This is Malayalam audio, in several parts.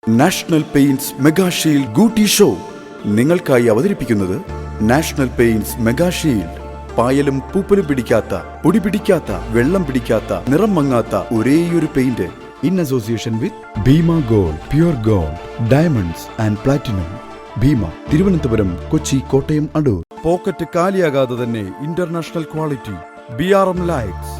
നാഷണൽ പെയിന്റ്സ് മെഗാ ഷീൽഡ് ഗൂട്ടി ഷോ നിങ്ങൾക്കായി അവതരിപ്പിക്കുന്നത് നാഷണൽ പെയിന്റ്സ് മെഗാ ഷീൽഡ്. പായലും പൂപ്പലും പിടിക്കാത്ത, പൊടി പിടിക്കാത്ത, വെള്ളം പിടിക്കാത്ത, നിറം മങ്ങാത്ത ഒരേയൊരു paint. In association with Bhima gold, pure gold, diamonds and platinum. Bhima, Thiruvananthapuram, Kochi, Kottayam, Adoor. Pocket കാലിയാകാതെ തന്നെ ഇന്റർനാഷണൽ ക്വാളിറ്റി BRM ലൈറ്റ്സ്.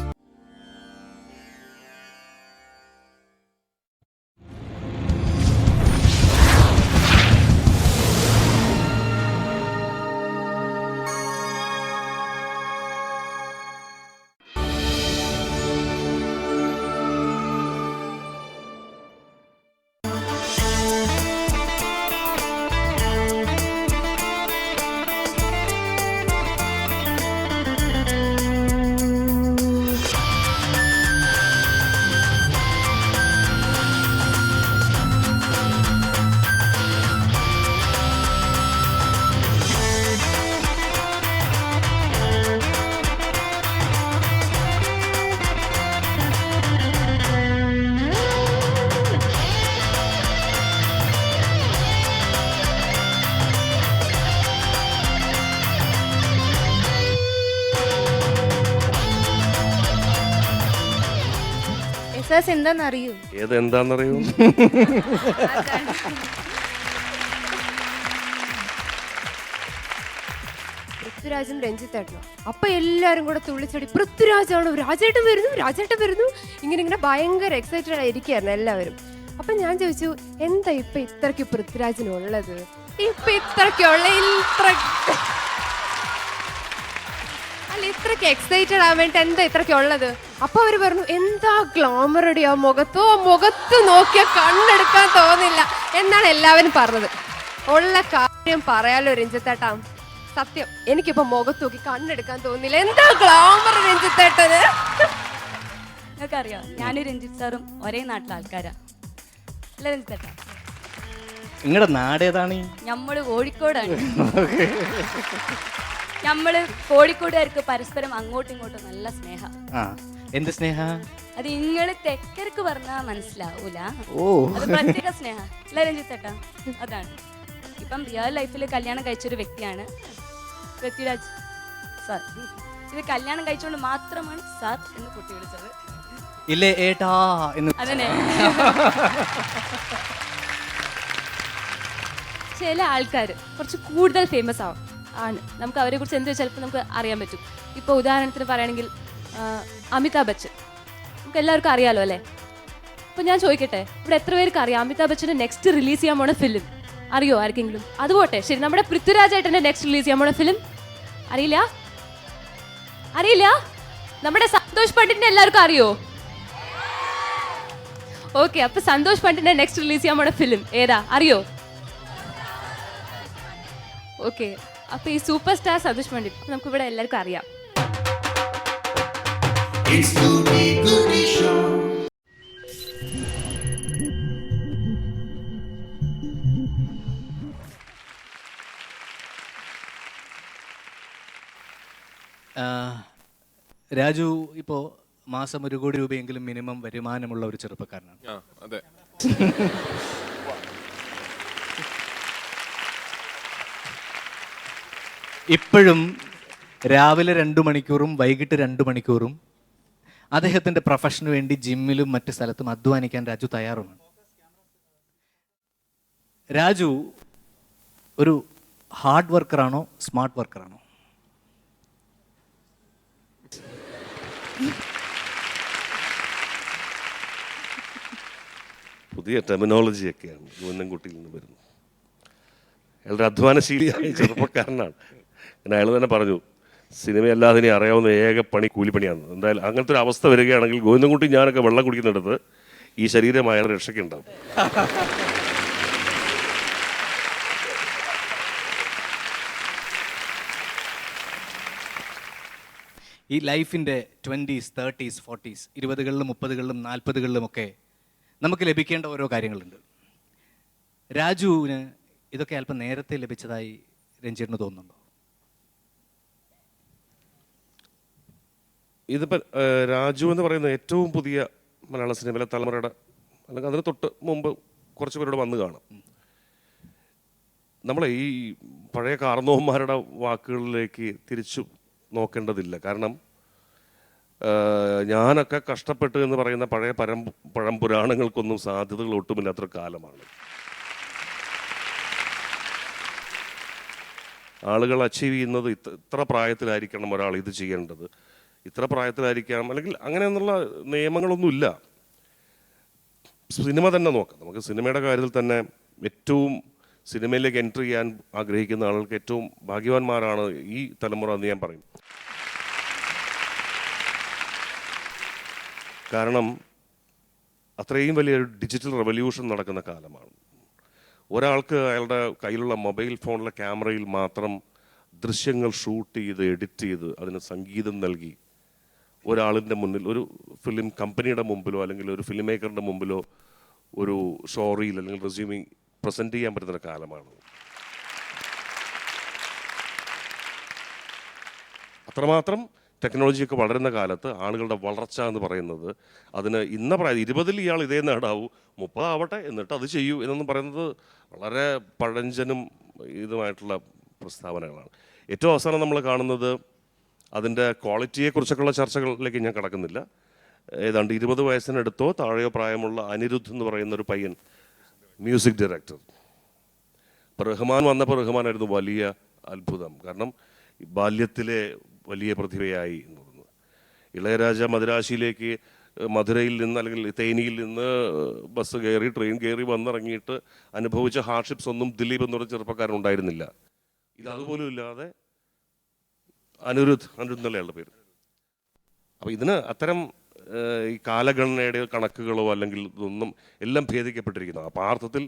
എന്താന്നറിയൂ? ഏതെന്താന്നറിയൂ? പൃഥ്വിരാജും രഞ്ജിത്തേട്ടനും. അപ്പൊ എല്ലാരും കൂടെ തുള്ളിച്ചടി പൃഥ്വിരാജാണ്, രാജേട്ടൻ വരുന്നു, രാജേട്ടൻ വരുന്നു, ഇങ്ങനെ ഭയങ്കര എക്സൈറ്റഡ് ആയിരിക്കായിരുന്നു എല്ലാവരും. അപ്പൊ ഞാൻ ചോദിച്ചു, എന്താ ഇപ്പൊ ഇത്രയ്ക്ക് പൃഥ്വിരാജിനുള്ളത്? ഇപ്പൊ ഇത്രയ്ക്കുള്ള ഇത്രയ്ക്ക് എക്സൈറ്റഡ് ആവാൻ വേണ്ടി എന്താ ഇത്രയ്ക്കുള്ളത്? അപ്പൊ അവര് പറഞ്ഞു, എന്താ ഗ്ലാമർ അടി ആ മുഖത്ത് നോക്കിയാൽ കണ്ണെടുക്കാൻ തോന്നില്ല എന്നാണ് എല്ലാവരും പറഞ്ഞത്. ഉള്ള കാര്യം പറയാലോ രഞ്ജിത്തേട്ടാ, സത്യം എനിക്കിപ്പോ മുഖത്ത് നോക്കി കണ്ണെടുക്കാൻ തോന്നില്ല. എന്താ ഗ്ലാമർ രഞ്ജിത്തേട്ടന്? നിങ്ങൾക്കറിയാം, ഞാനും രഞ്ജിത്ത് സാറും ഒരേ നാട്ടിലെ ആൾക്കാരാ അല്ല രഞ്ജിത്തേട്ടാ? നിങ്ങളുടെ നാടേതാണ്? നമ്മള് കോഴിക്കോടാണ്. നമ്മള് കോഴിക്കോടുകാർക്ക് പരസ്പരം അങ്ങോട്ടും ഇങ്ങോട്ടും നല്ല സ്നേഹ. എന്ത് സ്നേഹ? അത് ഇങ്ങള് തെക്കർക്ക് പറഞ്ഞാ മനസ്സിലാവൂല. അത് പ്രത്യേക സ്നേഹ അല്ല രഞ്ജിത്തേട്ടാ? അതാണ് ഇപ്പം റിയൽ ലൈഫിൽ കല്യാണം കഴിച്ചൊരു വ്യക്തിയാണ് പൃഥ്വിരാജ് സാർ. ഇത് കല്യാണം കഴിച്ചുകൊണ്ട് മാത്രമാണ് സാർ എന്ന് കുട്ടി വിളിച്ചത്. ഇല്ലേ ഏട്ടാ എന്ന്. അതന്നെ. ചില ആൾക്കാർ കുറച്ച് കൂടുതൽ ഫേമസ് ആവും ആണ്. നമുക്ക് അവരെ കുറിച്ച് എന്ത് ചിലപ്പോൾ നമുക്ക് അറിയാൻ പറ്റും. ഇപ്പോൾ ഉദാഹരണത്തിന് പറയുകയാണെങ്കിൽ അമിതാഭ് ബച്ചൻ നമുക്ക് എല്ലാവർക്കും അറിയാലോ അല്ലേ? അപ്പോൾ ഞാൻ ചോദിക്കട്ടെ, ഇവിടെ എത്ര പേർക്ക് അറിയാം അമിതാഭ് ബച്ചൻ്റെ നെക്സ്റ്റ് റിലീസ് ചെയ്യാൻ പോണ ഫിലിം? അറിയോ ആർക്കെങ്കിലും? അതുപോട്ടെ, ശരി, നമ്മുടെ പൃഥ്വിരാജേട്ടൻ്റെ നെക്സ്റ്റ് റിലീസ് ചെയ്യാൻ പോണ ഫിലിം അറിയില്ല? അറിയില്ല? നമ്മുടെ സന്തോഷ് പണ്ഡിറ്റിനെ എല്ലാവർക്കും അറിയോ? ഓക്കെ, അപ്പൊ സന്തോഷ് പണ്ഡിറ്റിന്റെ നെക്സ്റ്റ് റിലീസ് ചെയ്യാൻ പോണ ഫിലിം ഏതാ അറിയോ? ഓക്കെ, അപ്പൊ ഈ സൂപ്പർ സ്റ്റാർ സന്തോഷ് പണ്ഡിറ്റ് നമുക്ക് ഇവിടെ എല്ലാവർക്കും അറിയാം. രാജു ഇപ്പോ മാസം 1 കോടി രൂപയെങ്കിലും മിനിമം വരുമാനമുള്ള ഒരു ചെറുപ്പക്കാരനാണ്. അതെ. ഇപ്പോഴും രാവിലെ 2 മണിക്കൂറും വൈകിട്ട് 2 മണിക്കൂറും അദ്ദേഹത്തിൻ്റെ പ്രൊഫഷന് വേണ്ടി ജിമ്മിലും മറ്റ് സ്ഥലത്തും അധ്വാനിക്കാൻ രാജു തയ്യാറുമാണ്. രാജു ഒരു ഹാർഡ് വർക്കറാണോ സ്മാർട്ട് വർക്കറാണോ? പുതിയ ടെർമിനോളജിയൊക്കെയാണ് ഗോവിന്ദൻകുട്ടിയിൽ നിന്ന് വരുന്നത്. അയാളുടെ അധ്വാനശീലിയായ ചെറുപ്പക്കാരനാണ്. പിന്നെ അയാൾ തന്നെ പറഞ്ഞു, സിനിമയല്ലാതെ ഇനി അറിയാവുന്ന ഏക പണി കൂലിപ്പണിയാണ്. എന്തായാലും അങ്ങനത്തെ ഒരു അവസ്ഥ വരികയാണെങ്കിൽ ഗോവിന്ദൻകുട്ടി ഞാനൊക്കെ വെള്ളം കുടിക്കുന്നിടത്ത് ഈ ശരീരം അയാൾ രക്ഷയ്ക്കുണ്ടാവും. ഈ ലൈഫിൻ്റെ 20s 30s 40s 20കളിലും 30കളിലും 40കളിലും ഒക്കെ നമുക്ക് ലഭിക്കേണ്ട ഓരോ കാര്യങ്ങളുണ്ട്. രാജുവിന് ഇതൊക്കെ അല്പം നേരത്തെ ലഭിച്ചതായി രഞ്ജിത്തിന് തോന്നുന്നുണ്ടോ? ഇതിപ്പോൾ രാജു എന്ന് പറയുന്ന ഏറ്റവും പുതിയ മലയാള സിനിമയിലെ തലമുറയുടെ അല്ലെങ്കിൽ അതിന് തൊട്ട് മുമ്പ് കുറച്ച് പേരോട് വന്ന് കാണാം. നമ്മളെ ഈ പഴയ കാർന്നോന്മാരുടെ വാക്കുകളിലേക്ക് തിരിച്ചു നോക്കേണ്ടതില്ല. കാരണം ഞാനൊക്കെ കഷ്ടപ്പെട്ടു എന്ന് പറയുന്ന പഴയ പഴംപുരാണങ്ങൾക്കൊന്നും സാധ്യതകൾ ഒട്ടുമില്ലാത്തൊരു കാലമാണ്. ആളുകൾ അച്ചീവ് ചെയ്യുന്നത് ഇത്ര പ്രായത്തിലായിരിക്കണം ഒരാൾ ഇത് ചെയ്യേണ്ടത്, ഇത്ര പ്രായത്തിലായിരിക്കണം, അല്ലെങ്കിൽ അങ്ങനെയൊന്നുള്ള നിയമങ്ങളൊന്നുമില്ല. സിനിമ തന്നെ നോക്കാം. നമുക്ക് സിനിമയുടെ കാര്യത്തിൽ തന്നെ ഏറ്റവും സിനിമയിലേക്ക് എൻട്രി ചെയ്യാൻ ആഗ്രഹിക്കുന്ന ആളുകൾക്ക് ഏറ്റവും ഭാഗ്യവാന്മാരാണ് ഈ തലമുറ എന്ന് ഞാൻ പറയും. കാരണം അത്രയും വലിയൊരു ഡിജിറ്റൽ റെവല്യൂഷൻ നടക്കുന്ന കാലമാണ്. ഒരാൾക്ക് അയാളുടെ കയ്യിലുള്ള മൊബൈൽ ഫോണിലെ ക്യാമറയിൽ മാത്രം ദൃശ്യങ്ങൾ ഷൂട്ട് ചെയ്ത് എഡിറ്റ് ചെയ്ത് അതിന് സംഗീതം നൽകി ഒരാളിൻ്റെ മുന്നിൽ, ഒരു ഫിലിം കമ്പനിയുടെ മുമ്പിലോ അല്ലെങ്കിൽ ഒരു ഫിലിം മേക്കറിൻ്റെ മുമ്പിലോ ഒരു ഷോറിയിൽ അല്ലെങ്കിൽ റെസ്യൂമിങ് പ്രസൻറ്റ് ചെയ്യാൻ പറ്റുന്ന കാലമാണ്. അത്രമാത്രം ടെക്നോളജിയൊക്കെ വളരുന്ന കാലത്ത് ആളുകളുടെ വളർച്ച എന്ന് പറയുന്നത് അതിന് ഇന്ന പ്രായം 20 ഇയാൾ ഇതേ നേടാവൂ, 30 ആവട്ടെ എന്നിട്ട് അത് ചെയ്യൂ എന്നൊന്നും പറയുന്നത് വളരെ പഴഞ്ചനും ഇതുമായിട്ടുള്ള പ്രസ്താവനകളാണ്. ഏറ്റവും അവസാനം നമ്മൾ കാണുന്നത് അതിൻ്റെ ക്വാളിറ്റിയെക്കുറിച്ചൊക്കെയുള്ള ചർച്ചകളിലേക്ക് ഞാൻ കടക്കുന്നില്ല. ഏതാണ്ട് 20 വയസ്സിനടുത്തോ താഴെയോ പ്രായമുള്ള അനിരുദ്ധ് എന്ന് പറയുന്ന ഒരു പയ്യൻ, മ്യൂസിക് ഡയറക്ടർ. ഇപ്പോൾ റഹ്മാൻ വന്നപ്പോൾ റഹ്മാനായിരുന്നു വലിയ അത്ഭുതം. കാരണം ബാല്യത്തിലെ വലിയ പ്രതിഭയായി എന്ന് പറയുന്നത്. ഇളയരാജ മദിരാശിയിലേക്ക് മധുരയിൽ നിന്ന് അല്ലെങ്കിൽ തേനിയിൽ നിന്ന് ബസ് കയറി ട്രെയിൻ കയറി വന്നിറങ്ങിയിട്ട് അനുഭവിച്ച ഹാർഡ്ഷിപ്സ് ഒന്നും ദിലീപ് എന്നൊരു ചെറുപ്പക്കാരൻ ഉണ്ടായിരുന്നില്ല. ഇത് അതുപോലും ഇല്ലാതെ അനിരുദ്ധ് എന്നയാളുടെ പേര്. അപ്പോൾ ഇതിന് അത്തരം ഈ കാലഗണനയുടെ കണക്കുകളോ അല്ലെങ്കിൽ ഇതൊന്നും എല്ലാം ഭേദിക്കപ്പെട്ടിരിക്കുന്നു. അപ്പോൾ ആ അർത്ഥത്തിൽ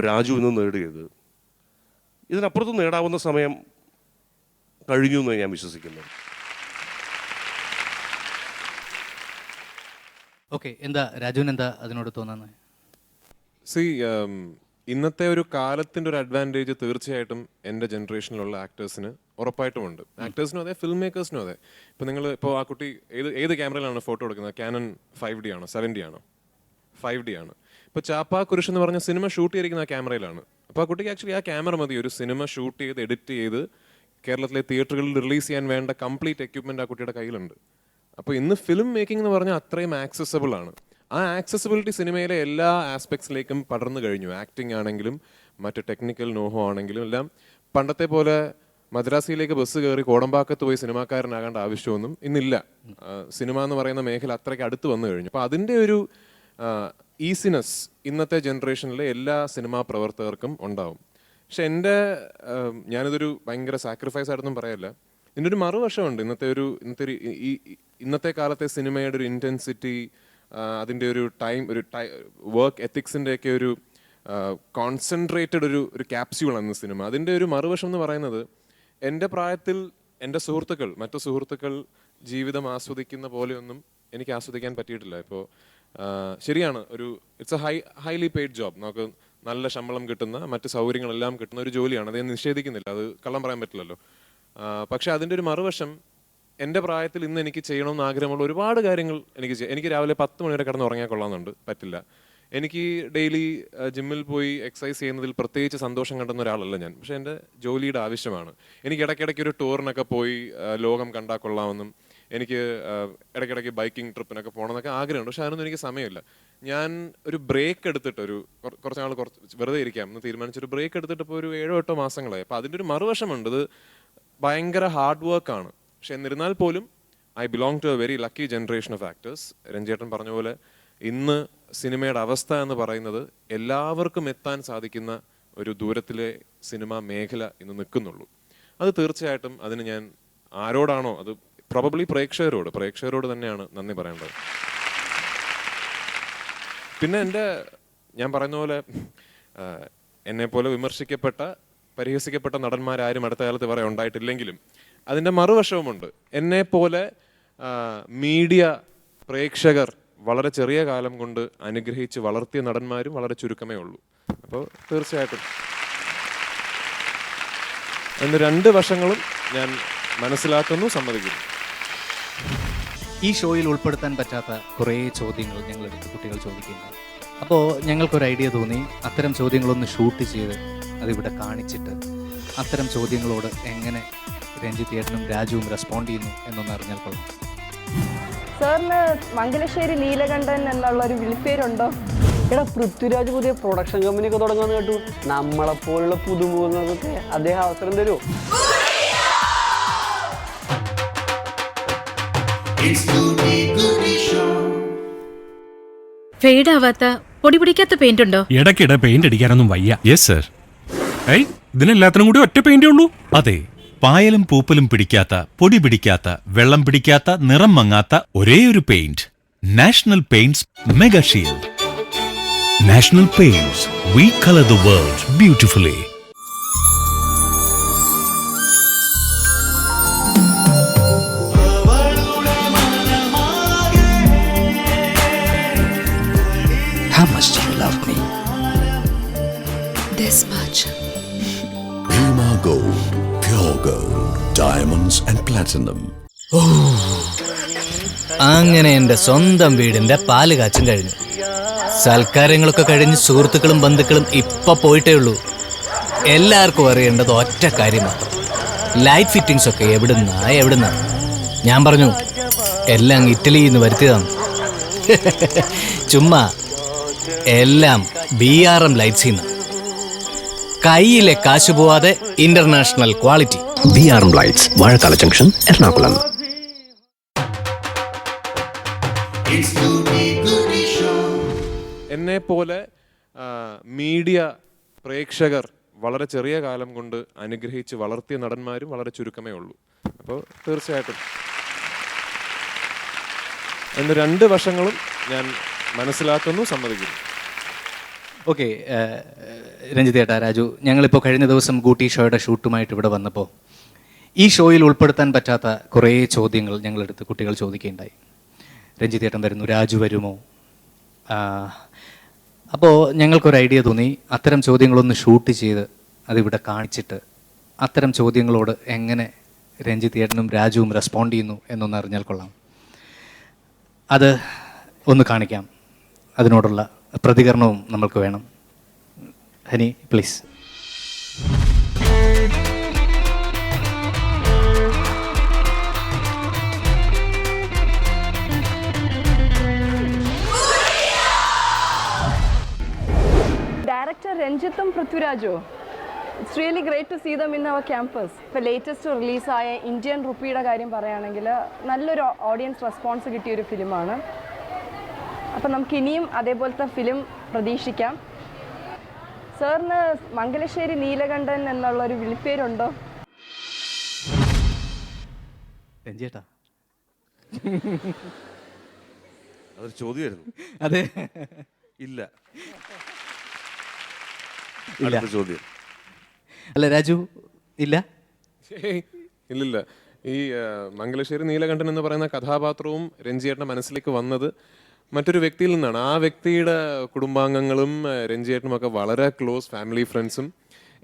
രാജു ഇന്ന് നേടിയത് ഇതിനപ്പുറത്ത് നേടാവുന്ന സമയം കഴിഞ്ഞു എന്ന് ഞാൻ വിശ്വസിക്കുന്നു. ഓക്കെ, എന്താ രാജുവിന് എന്താ അതിനോട് തോന്നുന്നത്? ഇന്നത്തെ ഒരു കാലത്തിൻ്റെ ഒരു അഡ്വാൻറ്റേജ് തീർച്ചയായിട്ടും എൻ്റെ ജനറേഷനിലുള്ള ആക്ടേഴ്സിന് ഉറപ്പായിട്ടുമുണ്ട്. ആക്ടേഴ്സിനും അതെ, ഫിലിം മേക്കേഴ്സിനും അതെ. ഇപ്പോൾ നിങ്ങൾ ഇപ്പോൾ ആ കുട്ടി ഏത് ക്യാമറയിലാണ് ഫോട്ടോ എടുക്കുന്നത്? ക്യാനൺ 5D ആണോ 7D ആണോ? 5D ആണ്. ഇപ്പോൾ ചാപ്പാ കുരിശ് എന്ന് പറഞ്ഞ സിനിമ ഷൂട്ട് ചെയ്തിരിക്കുന്ന ആ ക്യാമറയിലാണ്. അപ്പോൾ ആ കുട്ടിക്ക് ആക്ച്വലി ആ ക്യാമറ മതി ഒരു സിനിമ ഷൂട്ട് ചെയ്ത് എഡിറ്റ് ചെയ്ത് കേരളത്തിലെ തിയേറ്ററുകളിൽ റിലീസ് ചെയ്യാൻ വേണ്ട കംപ്ലീറ്റ് എക്യുപ്മെൻ്റ് ആ കുട്ടിയുടെ കയ്യിലുണ്ട്. അപ്പോൾ ഇന്ന് ഫിലിം മേക്കിംഗ് എന്ന് പറഞ്ഞാൽ അത്രയും ആക്സസബിൾ ആണ്. ആ ആക്സസിബിലിറ്റി സിനിമയിലെ എല്ലാ ആസ്പെക്ട്സിലേക്കും പടർന്നു കഴിഞ്ഞു. ആക്ടിങ് ആണെങ്കിലും മറ്റ് ടെക്നിക്കൽ നോഹോ ആണെങ്കിലും എല്ലാം പണ്ടത്തെ പോലെ മദ്രാസിയിലേക്ക് ബസ് കയറി കോടമ്പാക്കത്ത് പോയി സിനിമാക്കാരനാകേണ്ട ആവശ്യമൊന്നും ഇന്നില്ല. സിനിമ എന്ന് പറയുന്ന മേഖല അത്രയ്ക്ക് അടുത്ത് വന്നു കഴിഞ്ഞു. അപ്പോൾ അതിൻ്റെ ഒരു ഈസിനെസ് ഇന്നത്തെ ജനറേഷനിലെ എല്ലാ സിനിമാ പ്രവർത്തകർക്കും ഉണ്ടാവും. പക്ഷെ ഞാനിതൊരു ഭയങ്കര സാക്രിഫൈസ് ആയിട്ടൊന്നും പറയല്ല. ഇതിൻ്റെ ഒരു മറുവശമുണ്ട്. ഇന്നത്തെ കാലത്തെ സിനിമയുടെ ഒരു ഇൻറ്റൻസിറ്റി, അതിൻ്റെ ഒരു വർക്ക് എത്തിക്സിൻ്റെയൊക്കെ ഒരു കോൺസെൻട്രേറ്റഡ് ഒരു ക്യാപ്സ്യൂളാണ് സിനിമ. അതിൻ്റെ ഒരു മറുവശം എന്ന് പറയുന്നത് എൻ്റെ പ്രായത്തിൽ എൻ്റെ മറ്റു സുഹൃത്തുക്കൾ ജീവിതം ആസ്വദിക്കുന്ന പോലെയൊന്നും എനിക്ക് ആസ്വദിക്കാൻ പറ്റിയിട്ടില്ല. ഇപ്പോൾ ശരിയാണ്, it's A highly paid job. നമുക്ക് നല്ല ശമ്പളം കിട്ടുന്ന മറ്റ് സൗകര്യങ്ങളെല്ലാം കിട്ടുന്ന ഒരു ജോലിയാണ്. അത് ഞാൻ നിഷേധിക്കുന്നില്ല, അത് കള്ളം പറയാൻ പറ്റില്ലല്ലോ. പക്ഷെ അതിൻ്റെ ഒരു മറുവശം, എൻ്റെ പ്രായത്തിൽ ഇന്ന് എനിക്ക് ചെയ്യണമെന്ന് ആഗ്രഹമുള്ള ഒരുപാട് കാര്യങ്ങൾ എനിക്ക് രാവിലെ 10 മണി വരെ കിടന്ന് ഉറങ്ങാൻ കൊള്ളാമെന്നുണ്ട്, പറ്റില്ല. എനിക്ക് ഡെയിലി ജിമ്മിൽ പോയി എക്സസൈസ് ചെയ്യുന്നതിൽ പ്രത്യേകിച്ച് സന്തോഷം കണ്ടെന്ന ഒരാളല്ല ഞാൻ. പക്ഷേ എൻ്റെ ജോലിയുടെ ആവശ്യമാണ്. എനിക്ക് ഇടയ്ക്കിടയ്ക്ക് ഒരു ടൂറിനൊക്കെ പോയി ലോകം കണ്ടാൽ കൊള്ളാമെന്നും എനിക്ക് ഇടയ്ക്കിടയ്ക്ക് ബൈക്കിംഗ് ട്രിപ്പിനൊക്കെ പോകണമെന്നൊക്കെ ആഗ്രഹമുണ്ട്. പക്ഷെ അതിനൊന്നും എനിക്ക് സമയമില്ല. ഞാൻ ഒരു ബ്രേക്ക് എടുത്തിട്ട് കുറച്ച് നാൾ വെറുതെ ഇരിക്കാം എന്ന് തീരുമാനിച്ചൊരു ബ്രേക്ക് എടുത്തിട്ട് ഇപ്പോൾ ഒരു 7-8 മാസങ്ങളായി. അപ്പോൾ അതിൻ്റെ ഒരു മറുവശമുണ്ട്. ഇത് ഭയങ്കര ഹാർഡ് വർക്കാണ്. പക്ഷെ എന്നിരുന്നാൽ പോലും I belong to a very lucky generation of actors. രഞ്ജേട്ടൻ പറഞ്ഞ പോലെ ഇന്ന് സിനിമയുടെ അവസ്ഥ എന്ന് പറയുന്നത് എല്ലാവർക്കും എത്താൻ സാധിക്കുന്ന ഒരു ദൂരത്തിലെ സിനിമാ മേഖല ഇന്ന് നിൽക്കുന്നുള്ളൂ. അത് തീർച്ചയായിട്ടും അതിന് ഞാൻ ആരോടാണോ, അത് പ്രോബബ്ലി പ്രേക്ഷകരോട് തന്നെയാണ് നന്ദി പറയേണ്ടത്. പിന്നെ ഞാൻ പറയുന്ന പോലെ എന്നെപ്പോലെ പരിഹസിക്കപ്പെട്ട നടന്മാരാരും അടുത്ത കാലത്ത് വേറെ ഉണ്ടായിട്ടില്ലെങ്കിലും അതിൻ്റെ മറുവശവുമുണ്ട്. എന്നെപ്പോലെ മീഡിയ പ്രേക്ഷകർ വളരെ ചെറിയ കാലം കൊണ്ട് അനുഗ്രഹിച്ച് വളർത്തിയ നടന്മാരും വളരെ ചുരുക്കമേ ഉള്ളൂ. അപ്പോൾ തീർച്ചയായിട്ടും എന്ന് 2 വശങ്ങളും ഞാൻ മനസ്സിലാക്കുന്നു, സമ്മതിക്കുന്നു. ഈ ഷോയിൽ ഉൾപ്പെടുത്താൻ പറ്റാത്ത കുറേ ചോദ്യങ്ങൾ ഞങ്ങളെടുത്ത് കുട്ടികൾ ചോദിക്കുന്നു. അപ്പോൾ ഞങ്ങൾക്കൊരു ഐഡിയ തോന്നി, അത്തരം ചോദ്യങ്ങളൊന്ന് ഷൂട്ട് ചെയ്ത് അതിവിടെ കാണിച്ചിട്ട് അത്തരം ചോദ്യങ്ങളോട് എങ്ങനെ രഞ്ജിത്ത് ഏട്ടനും രാജുവും റെസ്പോണ്ട് ചെയ്യുന്നു എന്നൊന്ന് അറിഞ്ഞാൽ കൊള്ളാം. സാറിന് മംഗലശ്ശേരി നീലകണ്ഠൻ എന്നുള്ള ഒരു വിളിപ്പേരുണ്ടോ? എടാ, പൃഥ്വിരാജ് പുതിയ പ്രൊഡക്ഷൻ കമ്പനിയൊക്കെ തുടങ്ങാന്ന് കേട്ടു. നമ്മളെപ്പോലുള്ള പുതുമുഖങ്ങൾക്കൊക്കെ അദ്ദേഹം അവസരം തരുമോ? ഫെയ്ഡ് ആവാത്ത പൊടി പിടിക്കാത്ത പെയിന്റ് ഉണ്ടോ? ഇടയ്ക്കിടെ പെയിന്റ് അടിക്കാനൊന്നും വയ്യ. Yes sir. ഏയ്, ഇതിനെല്ലാത്തിനും കൂടി ഒറ്റ പെയിന്റേ ഉള്ളൂ. അതെ, പായലും പൂപ്പലും പിടിക്കാത്ത, പൊടി പിടിക്കാത്ത, വെള്ളം പിടിക്കാത്ത, നിറം മങ്ങാത്ത ഒരേയൊരു paint. National Paints Mega Shield. National paints, we color the world beautifully. How much do you love me? This much. Bhima Gold, pure gold, diamonds and platinum. അങ്ങനെ എൻ്റെ സ്വന്തം വീടിൻ്റെ പാല് കാച്ചും കഴിഞ്ഞു. സൽക്കാരങ്ങളൊക്കെ കഴിഞ്ഞ് സുഹൃത്തുക്കളും ബന്ധുക്കളും ഇപ്പം പോയിട്ടേ ഉള്ളൂ. എല്ലാവർക്കും അറിയേണ്ടത് ഒറ്റ കാര്യം മാത്രം, ലൈറ്റ് ഫിറ്റിങ്സ് ഒക്കെ എവിടുന്നാ. ഞാൻ പറഞ്ഞു, എല്ലാം ഇറ്റലിയിൽ നിന്ന് വരുത്തിയതാണ്. ചുമ്മാ എല്ലാം BRM ലൈറ്റ്സിൽ നിന്ന്. കയ്യിലെ കാശ് പോവാതെ international quality. BRM lights, Vazhakkala junction, Ernakulam. എന്നെ പോലെ മീഡിയ പ്രേക്ഷകർ വളരെ ചെറിയ കാലം കൊണ്ട് അനുഗ്രഹിച്ച് വളർത്തിയ നടന്മാരും വളരെ ചുരുക്കമേ ഉള്ളൂ. അപ്പോൾ തീർച്ചയായിട്ടും അതിൻ്റെ 2 വശങ്ങളും ഞാൻ മനസ്സിലാക്കുന്നു, സമ്മതിക്കുന്നു. ഓക്കെ, രഞ്ജിത്ത് ഏട്ടാ, രാജു, ഞങ്ങളിപ്പോൾ കഴിഞ്ഞ ദിവസം ഗൂട്ടി ഷോയുടെ ഷൂട്ടുമായിട്ട് ഇവിടെ വന്നപ്പോൾ ഈ ഷോയിൽ ഉൾപ്പെടുത്താൻ പറ്റാത്ത കുറേ ചോദ്യങ്ങൾ ഞങ്ങളെടുത്ത് കുട്ടികൾ ചോദിക്കുകയുണ്ടായി. രഞ്ജിത്ത് ഏട്ടൻ വരുന്നു, രാജു വരുമോ? അപ്പോൾ ഞങ്ങൾക്കൊരു ഐഡിയ തോന്നി, അത്തരം ചോദ്യങ്ങളൊന്ന് ഷൂട്ട് ചെയ്ത് അതിവിടെ കാണിച്ചിട്ട് അത്തരം ചോദ്യങ്ങളോട് എങ്ങനെ രഞ്ജിത്ത് ഏട്ടനും രാജുവും റെസ്പോണ്ട് ചെയ്യുന്നു എന്നൊന്ന് അറിഞ്ഞാൽ കൊള്ളാം. അത് ഒന്ന് കാണിക്കാം. അതിനോടുള്ള പ്രതികരണവും നമ്മൾക്ക് വേണം. Honey, please. ഡയറക്ടർ രഞ്ജിത്തും പൃഥ്വിരാജോ, it's really great to see them in our campus. ഇപ്പോൾ ലേറ്റസ്റ്റ് റിലീസായ ഇന്ത്യൻ റുപ്പിയുടെ കാര്യം പറയുകയാണെങ്കിൽ നല്ലൊരു ഓഡിയൻസ് റെസ്പോൺസ് കിട്ടിയൊരു ഫിലിമാണ്. അപ്പം നമുക്ക് ഇനിയും അതേപോലത്തെ ഫിലിം പ്രതീക്ഷിക്കാം. സാറിന് മംഗലശ്ശേരി നീലകണ്ഠൻ എന്നുള്ളൊരു വിളിപ്പേരുണ്ടോ? രഞ്ജിയേട്ടാ, അതൊരു ചോദ്യമായിരുന്നു. അതെ, ഇല്ല. ഇല്ല. അടുത്ത ചോദ്യം. അല്ല രാജു, ഇല്ല. ഇല്ലില്ല. ഈ മംഗലശ്ശേരി നീലകണ്ഠൻ എന്ന് പറയുന്ന കഥാപാത്രവും രഞ്ജിയേട്ടൻ്റെ മനസ്സിലേക്ക് വന്നത് മറ്റൊരു വ്യക്തിയിൽ നിന്നാണ്. ആ വ്യക്തിയുടെ കുടുംബാംഗങ്ങളും രഞ്ജിയേട്ടനും ഒക്കെ വളരെ ക്ലോസ് ഫാമിലി ഫ്രണ്ട്സും.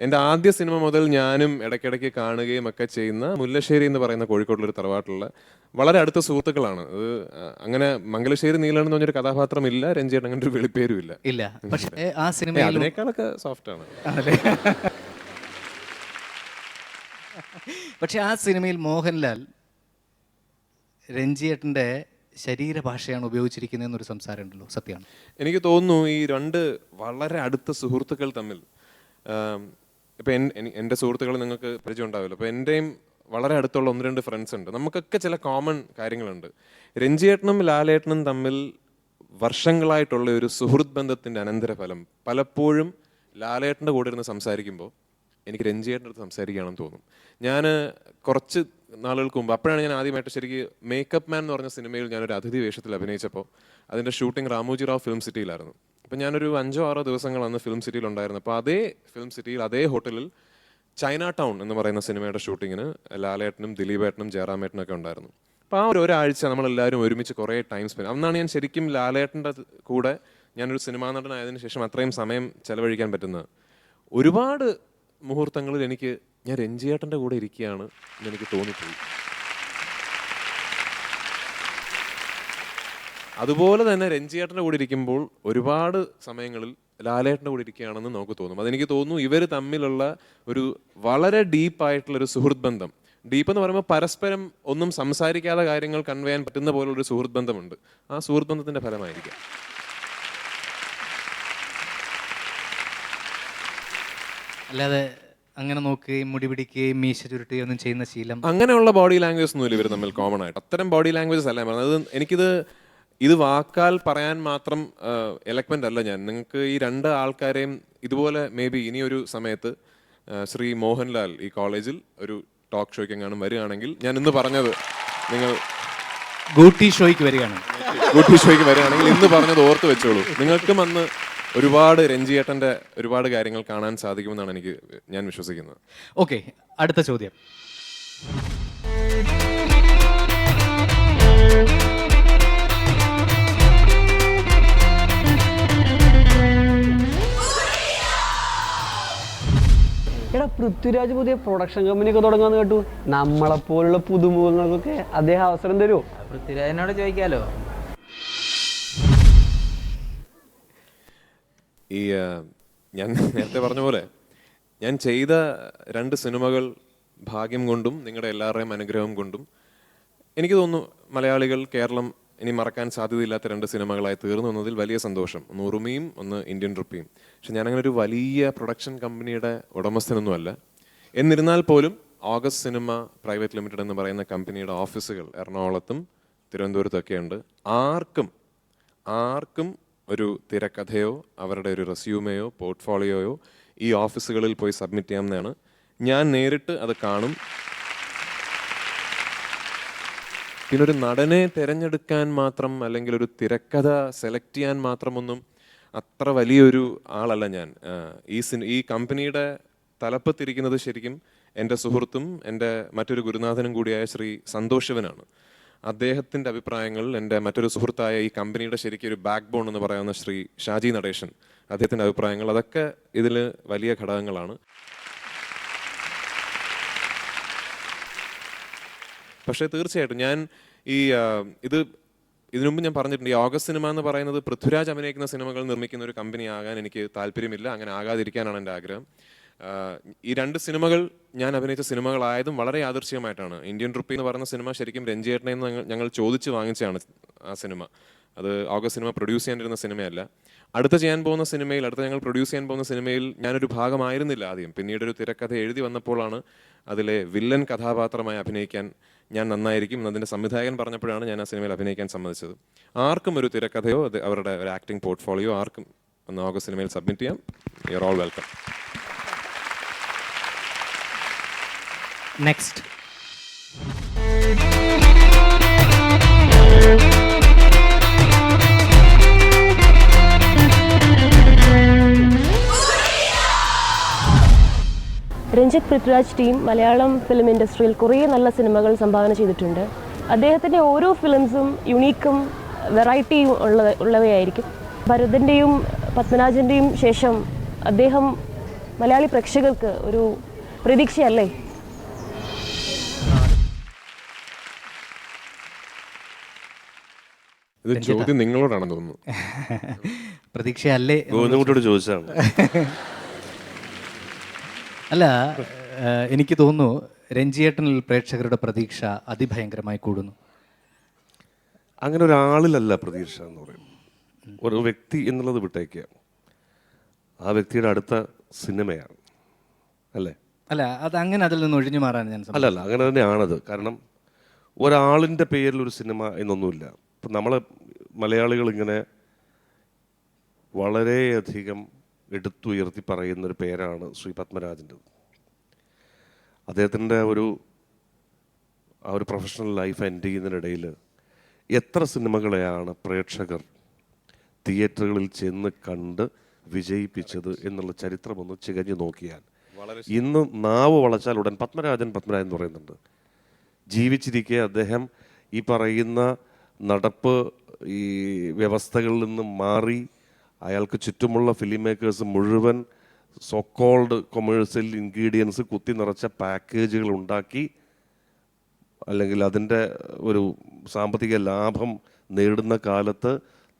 എൻ്റെ ആദ്യ സിനിമ മുതൽ ഞാനും ഇടയ്ക്കിടയ്ക്ക് കാണുകയും ഒക്കെ ചെയ്യുന്ന മുല്ലശ്ശേരി എന്ന് പറയുന്ന കോഴിക്കോട്ടിലൊരു തറവാട്ടുള്ള വളരെ അടുത്ത സുഹൃത്തുക്കളാണ്. അത് അങ്ങനെ മംഗലശ്ശേരി നീലകണ്ഠൻ എന്ന് പറഞ്ഞൊരു കഥാപാത്രം ഇല്ല, രഞ്ജിയേട്ടൻ അങ്ങനെ ഒരു വിളിപ്പേരും ഇല്ല. ഇല്ല, പക്ഷേ ആ സിനിമയിൽ അതിനേക്കാളൊക്കെ സോഫ്റ്റാണ്. പക്ഷെ ആ സിനിമയിൽ മോഹൻലാൽ രഞ്ജിയേട്ടൻ്റെ ശരീരഭാഷയാണ് ഉപയോഗിച്ചിരിക്കുന്നതെന്നൊരു സംസാരം ഉണ്ടല്ലോ, സത്യമാണ്? എനിക്ക് തോന്നുന്നു ഈ 2 വളരെ അടുത്ത സുഹൃത്തുക്കൾ തമ്മിൽ, ഇപ്പം എൻ്റെ സുഹൃത്തുക്കൾ നിങ്ങൾക്ക് പരിചയം ഉണ്ടാവില്ല, അപ്പോൾ എൻ്റെയും വളരെ അടുത്തുള്ള 1-2 ഫ്രണ്ട്സ് ഉണ്ട്. നമുക്കൊക്കെ ചില കോമൺ കാര്യങ്ങളുണ്ട്. രഞ്ജിയേട്ടനും ലാലേട്ടനും തമ്മിൽ വർഷങ്ങളായിട്ടുള്ള ഒരു സുഹൃത്ത് ബന്ധത്തിൻ്റെ അനന്തരഫലം പലപ്പോഴും ലാലേട്ടൻ്റെ കൂടെ ഇരുന്ന് സംസാരിക്കുമ്പോൾ എനിക്ക് രഞ്ജിയേട്ടൻ്റെ അടുത്ത് സംസാരിക്കുകയാണെന്ന് തോന്നും. ഞാൻ കുറച്ച് നാളുകൾക്ക് മുമ്പ്, അപ്പോഴാണ് ഞാൻ ആദ്യമായിട്ട് ശരിക്കും മേക്കപ്പ് മാൻ എന്ന് പറഞ്ഞ സിനിമയിൽ ഞാനൊരു അതിഥി വേഷത്തിൽ അഭിനയിച്ചപ്പോൾ അതിൻ്റെ ഷൂട്ടിംഗ് രാമോജി റാവ് ഫിലിം സിറ്റിയിലായിരുന്നു. അപ്പം ഞാനൊരു 5-6 ദിവസങ്ങൾ അന്ന് ഫിലിം സിറ്റിയിൽ ഉണ്ടായിരുന്നു. അപ്പോൾ അതേ ഫിലിം സിറ്റിയിൽ അതേ ഹോട്ടലിൽ ചൈന ടൗൺ എന്ന് പറയുന്ന സിനിമയുടെ ഷൂട്ടിങ്ങിന് ലാലേട്ടനും ദിലീപേട്ടനും ജയറാമേട്ടനും ഒക്കെ ഉണ്ടായിരുന്നു. അപ്പോൾ ആ ഒരാഴ്ച നമ്മളെല്ലാവരും ഒരുമിച്ച് കുറേ ടൈം സ്പെൻഡ്. അന്നാണ് ഞാൻ ശരിക്കും ലാലേട്ടൻ്റെ കൂടെ ഞാനൊരു സിനിമാ നടനായതിനു ശേഷം അത്രയും സമയം ചെലവഴിക്കാൻ പറ്റുന്നത്. ഒരുപാട് മുഹൂർത്തങ്ങളിൽ എനിക്ക് ഞാൻ രഞ്ജിയേട്ടൻ്റെ കൂടെ ഇരിക്കുകയാണ് എന്നെനിക്ക് തോന്നിപ്പോയി. അതുപോലെ തന്നെ രഞ്ജിയേട്ടൻ്റെ കൂടെ ഇരിക്കുമ്പോൾ ഒരുപാട് സമയങ്ങളിൽ ലാലേട്ടൻ്റെ കൂടെ ഇരിക്കുകയാണെന്ന് നമുക്ക് തോന്നും. അതെനിക്ക് തോന്നുന്നു ഇവർ തമ്മിലുള്ള ഒരു വളരെ ഡീപ്പായിട്ടുള്ളൊരു സുഹൃത്ത് ബന്ധം. ഡീപ്പ് എന്ന് പറയുമ്പോൾ പരസ്പരം ഒന്നും സംസാരിക്കാതെ കാര്യങ്ങൾ കൺവേ ചെയ്യാൻ പറ്റുന്ന പോലുള്ളൊരു സുഹൃത്ത് ബന്ധമുണ്ട്. ആ സുഹൃത്ത് ബന്ധത്തിൻ്റെ ഫലമായിരിക്കാം. അല്ലാതെ അങ്ങനെ നോക്കുകയും മുടി പിടിക്കുകയും മീശ ചുരുട്ടുകയും ഒന്നും ചെയ്യുന്ന ശീലം അങ്ങനെയുള്ള ബോഡി ലാംഗ്വേജ് ഒന്നുമില്ല ഇവർ തമ്മിൽ കോമൺ ആയിട്ട്. അത്തരം ബോഡി ലാംഗ്വേജസ് അല്ല ഞാൻ പറഞ്ഞത്. ഇത് വാക്കാൽ പറയാൻ മാത്രം എലക്വൻ്റ് അല്ല ഞാൻ. നിങ്ങൾക്ക് ഈ രണ്ട് ആൾക്കാരെയും ഇതുപോലെ മേ ബി ഇനിയൊരു സമയത്ത് ശ്രീ മോഹൻലാൽ ഈ കോളേജിൽ ഒരു ടോക്ക് ഷോയ്ക്ക് എങ്ങാനും വരികയാണെങ്കിൽ ഞാൻ ഇന്ന് പറഞ്ഞത് നിങ്ങൾ ഗൂട്ടി ഷോയ്ക്ക് വരികയാണെങ്കിൽ ഇന്ന് പറഞ്ഞത് ഓർത്ത് വെച്ചോളൂ. നിങ്ങൾക്കും അന്ന് ഒരുപാട് രഞ്ജിയേട്ടൻ്റെ ഒരുപാട് കാര്യങ്ങൾ കാണാൻ സാധിക്കുമെന്നാണ് ഞാൻ വിശ്വസിക്കുന്നത്. ഓക്കെ, അടുത്ത ചോദ്യം. എടാ, പൃഥ്വിരാജ് പുതിയ പ്രൊഡക്ഷൻ കമ്പനിയൊക്കെ തുടങ്ങാന്ന് കേട്ടു. നമ്മളെപ്പോലുള്ള പുതുമുഖങ്ങൾക്കൊക്കെ അദ്ദേഹം അവസരം തരുമോ? പൃഥ്വിരാജിനോട് ചോദിക്കാലോ. ഞാൻ നേരത്തെ പറഞ്ഞ പോലെ ഞാൻ ചെയ്ത 2 സിനിമകൾ ഭാഗ്യം കൊണ്ടും നിങ്ങളുടെ എല്ലാവരുടെയും അനുഗ്രഹം കൊണ്ടും എനിക്ക് തോന്നുന്നു മലയാളികൾ, കേരളം ഇനി മറക്കാൻ സാധ്യതയില്ലാത്ത 2 സിനിമകളായി തീർന്നു എന്നതിൽ വലിയ സന്തോഷം. ഒന്ന് ഉറുമിയും ഒന്ന് ഇന്ത്യൻ റുപ്പിയും. പക്ഷെ ഞാനങ്ങനെ ഒരു വലിയ പ്രൊഡക്ഷൻ കമ്പനിയുടെ ഉടമസ്ഥനൊന്നുമല്ല. എന്നിരുന്നാൽ പോലും ഓഗസ്റ്റ് സിനിമ പ്രൈവറ്റ് ലിമിറ്റഡ് എന്ന് പറയുന്ന കമ്പനിയുടെ ഓഫീസുകൾ എറണാകുളത്തും തിരുവനന്തപുരത്തൊക്കെ ഉണ്ട്. ആർക്കും ഒരു തിരക്കഥയോ അവരുടെ ഒരു റെസ്യൂമെയോ പോർട്ട്ഫോളിയോയോ ഈ ഓഫീസുകളിൽ പോയി സബ്മിറ്റ് ചെയ്യാവുന്നതാണ്. ഞാൻ നേരിട്ട് അത് കാണും. പിന്നെ ഒരു നടനെ തിരഞ്ഞെടുക്കാൻ മാത്രം അല്ലെങ്കിൽ ഒരു തിരക്കഥ സെലക്ട് ചെയ്യാൻ മാത്രമൊന്നും അത്ര വലിയൊരു ആളല്ല ഞാൻ. ഈ കമ്പനിയുടെ തലപ്പത്തിരിക്കുന്നത് ശരിക്കും എൻ്റെ സുഹൃത്തും എൻ്റെ മറ്റൊരു ഗുരുനാഥനും കൂടിയായ ശ്രീ സന്തോഷ് ശിവനാണ്. അദ്ദേഹത്തിൻ്റെ അഭിപ്രായങ്ങൾ, എൻ്റെ മറ്റൊരു സുഹൃത്തായ ഈ കമ്പനിയുടെ ശരിക്കും ഒരു ബാക്ക് ബോൺ എന്ന് പറയുന്ന ശ്രീ ഷാജി നടേശൻ, അദ്ദേഹത്തിൻ്റെ അഭിപ്രായങ്ങൾ, അതൊക്കെ ഇതിൽ വലിയ ഘടകങ്ങളാണ്. പക്ഷേ തീർച്ചയായിട്ടും ഞാൻ ഇതിനു മുമ്പ് ഞാൻ പറഞ്ഞിട്ടുണ്ട്, ഈ ഓഗസ്റ്റ് സിനിമ എന്ന് പറയുന്നത് പൃഥ്വിരാജ് അഭിനയിക്കുന്ന സിനിമകൾ നിർമ്മിക്കുന്ന ഒരു കമ്പനി ആകാൻ എനിക്ക് താല്പര്യമില്ല. അങ്ങനെ ആകാതിരിക്കാനാണ് എൻ്റെ ആഗ്രഹം. ഈ 2 സിനിമകൾ ഞാൻ അഭിനയിച്ച സിനിമകളായതും വളരെ യാദൃശ്ചികമായിട്ടാണ്. ഇന്ത്യൻ റുപ്പി എന്ന് പറയുന്ന സിനിമ ശരിക്കും രഞ്ജിയേട്ടനെ ഞങ്ങൾ ചോദിച്ച് വാങ്ങിച്ചതാണ് ആ സിനിമ. അത് ഓഗസ്റ്റ് സിനിമ പ്രൊഡ്യൂസ് ചെയ്യാനിരുന്ന സിനിമയല്ല. അടുത്ത ഞങ്ങൾ പ്രൊഡ്യൂസ് ചെയ്യാൻ പോകുന്ന സിനിമയിൽ ഞാനൊരു ഭാഗമായിരുന്നില്ല ആദ്യം. പിന്നീട് ഒരു തിരക്കഥ എഴുതി വന്നപ്പോഴാണ് അതിലെ വില്ലൻ കഥാപാത്രമായി അഭിനയിക്കാൻ ഞാൻ നന്നായിരിക്കും എന്നതിൻ്റെ സംവിധായകൻ പറഞ്ഞപ്പോഴാണ് ഞാൻ ആ സിനിമയിൽ അഭിനയിക്കാൻ സമ്മതിച്ചത്. ആർക്കും ഒരു തിരക്കഥയോ അവരുടെ ഒരു ആക്ടിംഗ് പോർട്ട്ഫോളിയോ ആർക്കും ഒന്ന് ഓഗസ്റ്റ് സിനിമയിൽ സബ്മിറ്റ് ചെയ്യാം. You are all welcome. Next. Ranjith Prithviraj team Malayalam film ഇൻഡസ്ട്രിയിൽ കുറേ നല്ല സിനിമകൾ സംഭാവന ചെയ്തിട്ടുണ്ട്. അദ്ദേഹത്തിൻ്റെ ഓരോ ഫിലിംസും യുണീക്കും വെറൈറ്റിയും ഉള്ളവയായിരിക്കും. ഭരതൻ്റെയും പത്മരാജൻ്റെയും ശേഷം അദ്ദേഹം മലയാളി പ്രേക്ഷകർക്ക് ഒരു പ്രതീക്ഷയല്ലേ? ഇത് ചോദ്യം നിങ്ങളോടാണെന്ന് തോന്നുന്നു. പ്രതീക്ഷയല്ലേ ചോദിച്ചാണ്. അല്ല, എനിക്ക് തോന്നുന്നു രഞ്ജിയേട്ടനിൽ പ്രേക്ഷകരുടെ പ്രതീക്ഷ അതിഭയങ്കരമായി കൂടുന്നു. അങ്ങനെ ഒരാളിലല്ല പ്രതീക്ഷ എന്ന് പറയുന്നത്. ഒരു വ്യക്തി എന്നുള്ളത് വിട്ടേക്കുക, ആ വ്യക്തിയുടെ അടുത്ത സിനിമയാണ് അല്ലേ? അല്ല, അതങ്ങനെ അതിൽ നിന്ന് ഒഴിഞ്ഞു മാറാൻ ഞാൻ അല്ലല്ല, അങ്ങനെ തന്നെയാണത്. കാരണം ഒരാളിൻ്റെ പേരിൽ ഒരു സിനിമ എന്നൊന്നുമില്ല. ഇപ്പം നമ്മൾ മലയാളികൾ ഇങ്ങനെ വളരെയധികം എടുത്തുയർത്തി പറയുന്നൊരു പേരാണ് ശ്രീ പത്മരാജൻ്റെത്. അദ്ദേഹത്തിൻ്റെ ആ ഒരു പ്രൊഫഷണൽ ലൈഫ് എൻഡ് ചെയ്യുന്നതിനിടയിൽ എത്ര സിനിമകളെയാണ് പ്രേക്ഷകർ തിയേറ്ററുകളിൽ ചെന്ന് കണ്ട് വിജയിപ്പിച്ചത് എന്നുള്ള ചരിത്രമൊന്ന് ചികഞ്ഞു നോക്കിയാൽ ഇന്ന് നാവ് വളച്ചാൽ ഉടൻ പത്മരാജൻ എന്ന് പറയുന്നുണ്ട്. ജീവിച്ചിരിക്കെ അദ്ദേഹം ഈ പറയുന്ന നടപ്പ് ഈ വ്യവസ്ഥകളിൽ നിന്ന് മാറി അയാൾക്ക് ചുറ്റുമുള്ള ഫിലിം മേക്കേഴ്സ് മുഴുവൻ സോക്കോൾഡ് കൊമേഴ്സ്യൽ ഇൻഗ്രീഡിയൻസ് കുത്തി നിറച്ച പാക്കേജുകൾ ഉണ്ടാക്കി, അല്ലെങ്കിൽ അതിൻ്റെ ഒരു സാമ്പത്തിക ലാഭം നേടുന്ന കാലത്ത്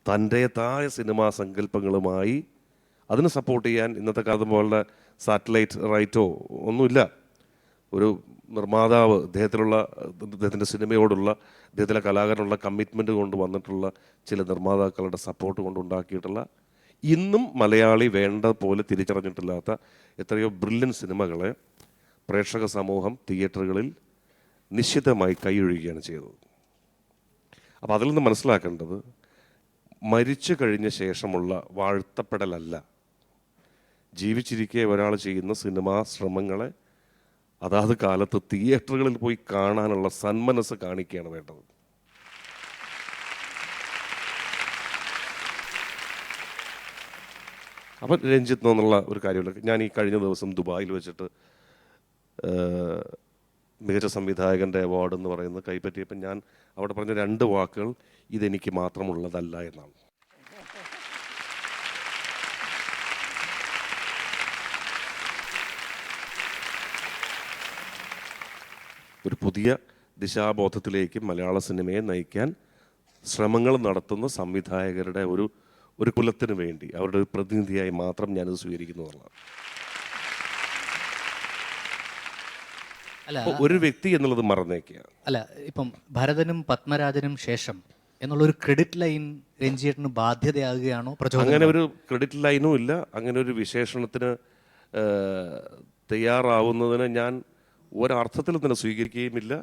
തൻ്റേതായ സിനിമാ സങ്കല്പങ്ങളുമായി അതിന് സപ്പോർട്ട് ചെയ്യാൻ ഇന്നത്തെ കാലത്ത് പോലുള്ള സാറ്റലൈറ്റ് റൈറ്റോ ഒന്നുമില്ല. ഒരു നിർമ്മാതാവ് അദ്ദേഹത്തിൻ്റെ സിനിമയോടുള്ള അദ്ദേഹത്തിലെ കലാകാരനുള്ള കമ്മിറ്റ്മെൻറ്റ് കൊണ്ട് വന്നിട്ടുള്ള ചില നിർമ്മാതാക്കളുടെ സപ്പോർട്ട് കൊണ്ടുണ്ടാക്കിയിട്ടുള്ള ഇന്നും മലയാളി വേണ്ട പോലെ തിരിച്ചറിഞ്ഞിട്ടില്ലാത്ത എത്രയോ ബ്രില്യൻ സിനിമകളെ പ്രേക്ഷക സമൂഹം തിയേറ്ററുകളിൽ നിശ്ചിതമായി കൈയൊഴിയുകയാണ് ചെയ്തത്. അപ്പോൾ അതിൽ നിന്ന് മനസ്സിലാക്കേണ്ടത് മരിച്ചു കഴിഞ്ഞ ശേഷമുള്ള വാഴ്ത്തപ്പെടലല്ല, ജീവിച്ചിരിക്കെ ഒരാൾ ചെയ്യുന്ന സിനിമാ ശ്രമങ്ങളെ അതാത് കാലത്ത് തിയേറ്ററുകളിൽ പോയി കാണാനുള്ള സന്മനസ് കാണിക്കുകയാണ് വേണ്ടത്. അപ്പം രഞ്ജിത്ത് എന്നുള്ള ഒരു കാര്യമില്ല. ഞാൻ ഈ കഴിഞ്ഞ ദിവസം ദുബായിൽ വെച്ചിട്ട് മികച്ച സംവിധായകൻ്റെ അവാർഡ് എന്ന് പറയുന്നത് കൈപ്പറ്റിയപ്പോൾ ഞാൻ അവിടെ പറഞ്ഞ 2 വാക്കുകൾ ഇതെനിക്ക് മാത്രമുള്ളതല്ല എന്നാണ്. ഒരു പുതിയ ദിശാബോധത്തിലേക്ക് മലയാള സിനിമയെ നയിക്കാൻ ശ്രമങ്ങൾ നടത്തുന്ന സംവിധായകരുടെ ഒരു കുലത്തിന് വേണ്ടി അവരുടെ ഒരു പ്രതിനിധിയായി മാത്രം ഞാനത് സ്വീകരിക്കുന്നു എന്നുള്ളതാണ്. അല്ല, ഒരു വ്യക്തി എന്നുള്ളത് മറന്നേക്കുക. അല്ല, ഇപ്പം ഭരതനും പത്മരാജനും ശേഷം എന്നുള്ളൊരു ക്രെഡിറ്റ് ലൈൻ രഞ്ജിയേട്ടന് ബാധ്യതയാകുകയാണോ? അങ്ങനെ ഒരു ക്രെഡിറ്റ് ലൈനും ഇല്ല. അങ്ങനെ ഒരു വിശേഷണത്തിന് തയ്യാറാവുന്നതിന് ഞാൻ ഒരർത്ഥത്തിൽ തന്നെ സ്വീകരിക്കുകയുമില്ല.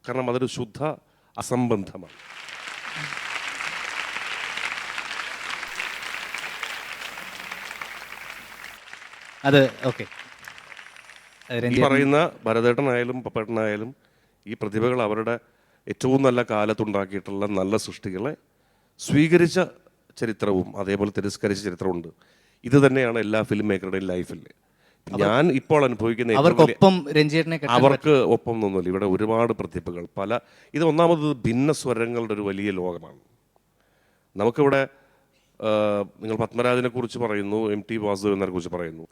കാരണം അതൊരു ശുദ്ധ അസംബന്ധമാണ്. അത് ഓക്കെ. ഈ പറയുന്ന ഭരതേട്ടനായാലും പപ്പേട്ടനായാലും ഈ പ്രതിഭകൾ അവരുടെ ഏറ്റവും നല്ല കാലത്തുണ്ടാക്കിയിട്ടുള്ള നല്ല സൃഷ്ടികളെ സ്വീകരിച്ച ചരിത്രവും അതേപോലെ തിരസ്കരിച്ച ചരിത്രമുണ്ട്. ഇത് തന്നെയാണ് എല്ലാ ഫിലിം മേക്കറുടെയും ലൈഫിൽ. ഞാൻ ഇപ്പോൾ അനുഭവിക്കുന്ന അവർക്ക് ഒപ്പം ഒന്നുമില്ല. ഇവിടെ ഒരുപാട് പ്രതിഭകൾ ഇത് ഒന്നാമത് ഭിന്ന സ്വരങ്ങളുടെ ഒരു വലിയ ലോകമാണ്. നമുക്കിവിടെ നിങ്ങൾ പത്മരാജനെ കുറിച്ച് പറയുന്നു, MT വാസുദേവനെ കുറിച്ച് പറയുന്നു,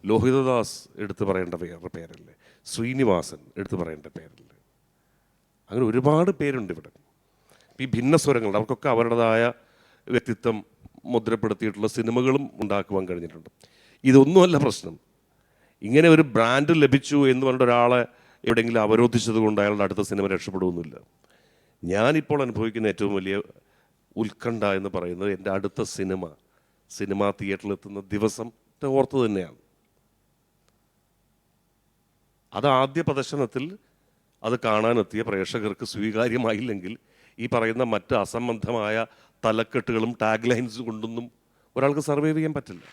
ലോഹിതദാസ് എടുത്തു പറയേണ്ട പേരല്ലേ, ശ്രീനിവാസൻ എടുത്തു പറയേണ്ട പേരല്ലേ, അങ്ങനെ ഒരുപാട് പേരുണ്ട് ഇവിടെ. ഈ ഭിന്നസ്വരങ്ങൾ അവർക്കൊക്കെ അവരുടേതായ വ്യക്തിത്വം മുദ്രപ്പെടുത്തിയിട്ടുള്ള സിനിമകളും ഉണ്ടാക്കുവാൻ കഴിഞ്ഞിട്ടുണ്ട്. ഇതൊന്നുമല്ല പ്രശ്നം. ഇങ്ങനെ ഒരു ബ്രാൻഡ് ലഭിച്ചു എന്ന് പറഞ്ഞ ഒരാളെ എവിടെയെങ്കിലും അവരോധിച്ചത് കൊണ്ട് അയാളുടെ അടുത്ത സിനിമ രക്ഷപ്പെടുകയൊന്നുമില്ല. ഞാനിപ്പോൾ അനുഭവിക്കുന്ന ഏറ്റവും വലിയ ഉത്കണ്ഠ എന്ന് പറയുന്നത് എൻ്റെ അടുത്ത സിനിമ തിയേറ്ററിലെത്തുന്ന ദിവസം ഓർത്ത് തന്നെയാണ്. അത് ആദ്യ പ്രദർശനത്തിൽ അത് കാണാനെത്തിയ പ്രേക്ഷകർക്ക് സ്വീകാര്യമായില്ലെങ്കിൽ ഈ പറയുന്ന മറ്റ് അസംബന്ധമായ തലക്കെട്ടുകളും ടാഗ് ലൈൻസും കൊണ്ടൊന്നും ഒരാൾക്ക് സർവൈവ് ചെയ്യാൻ പറ്റില്ല.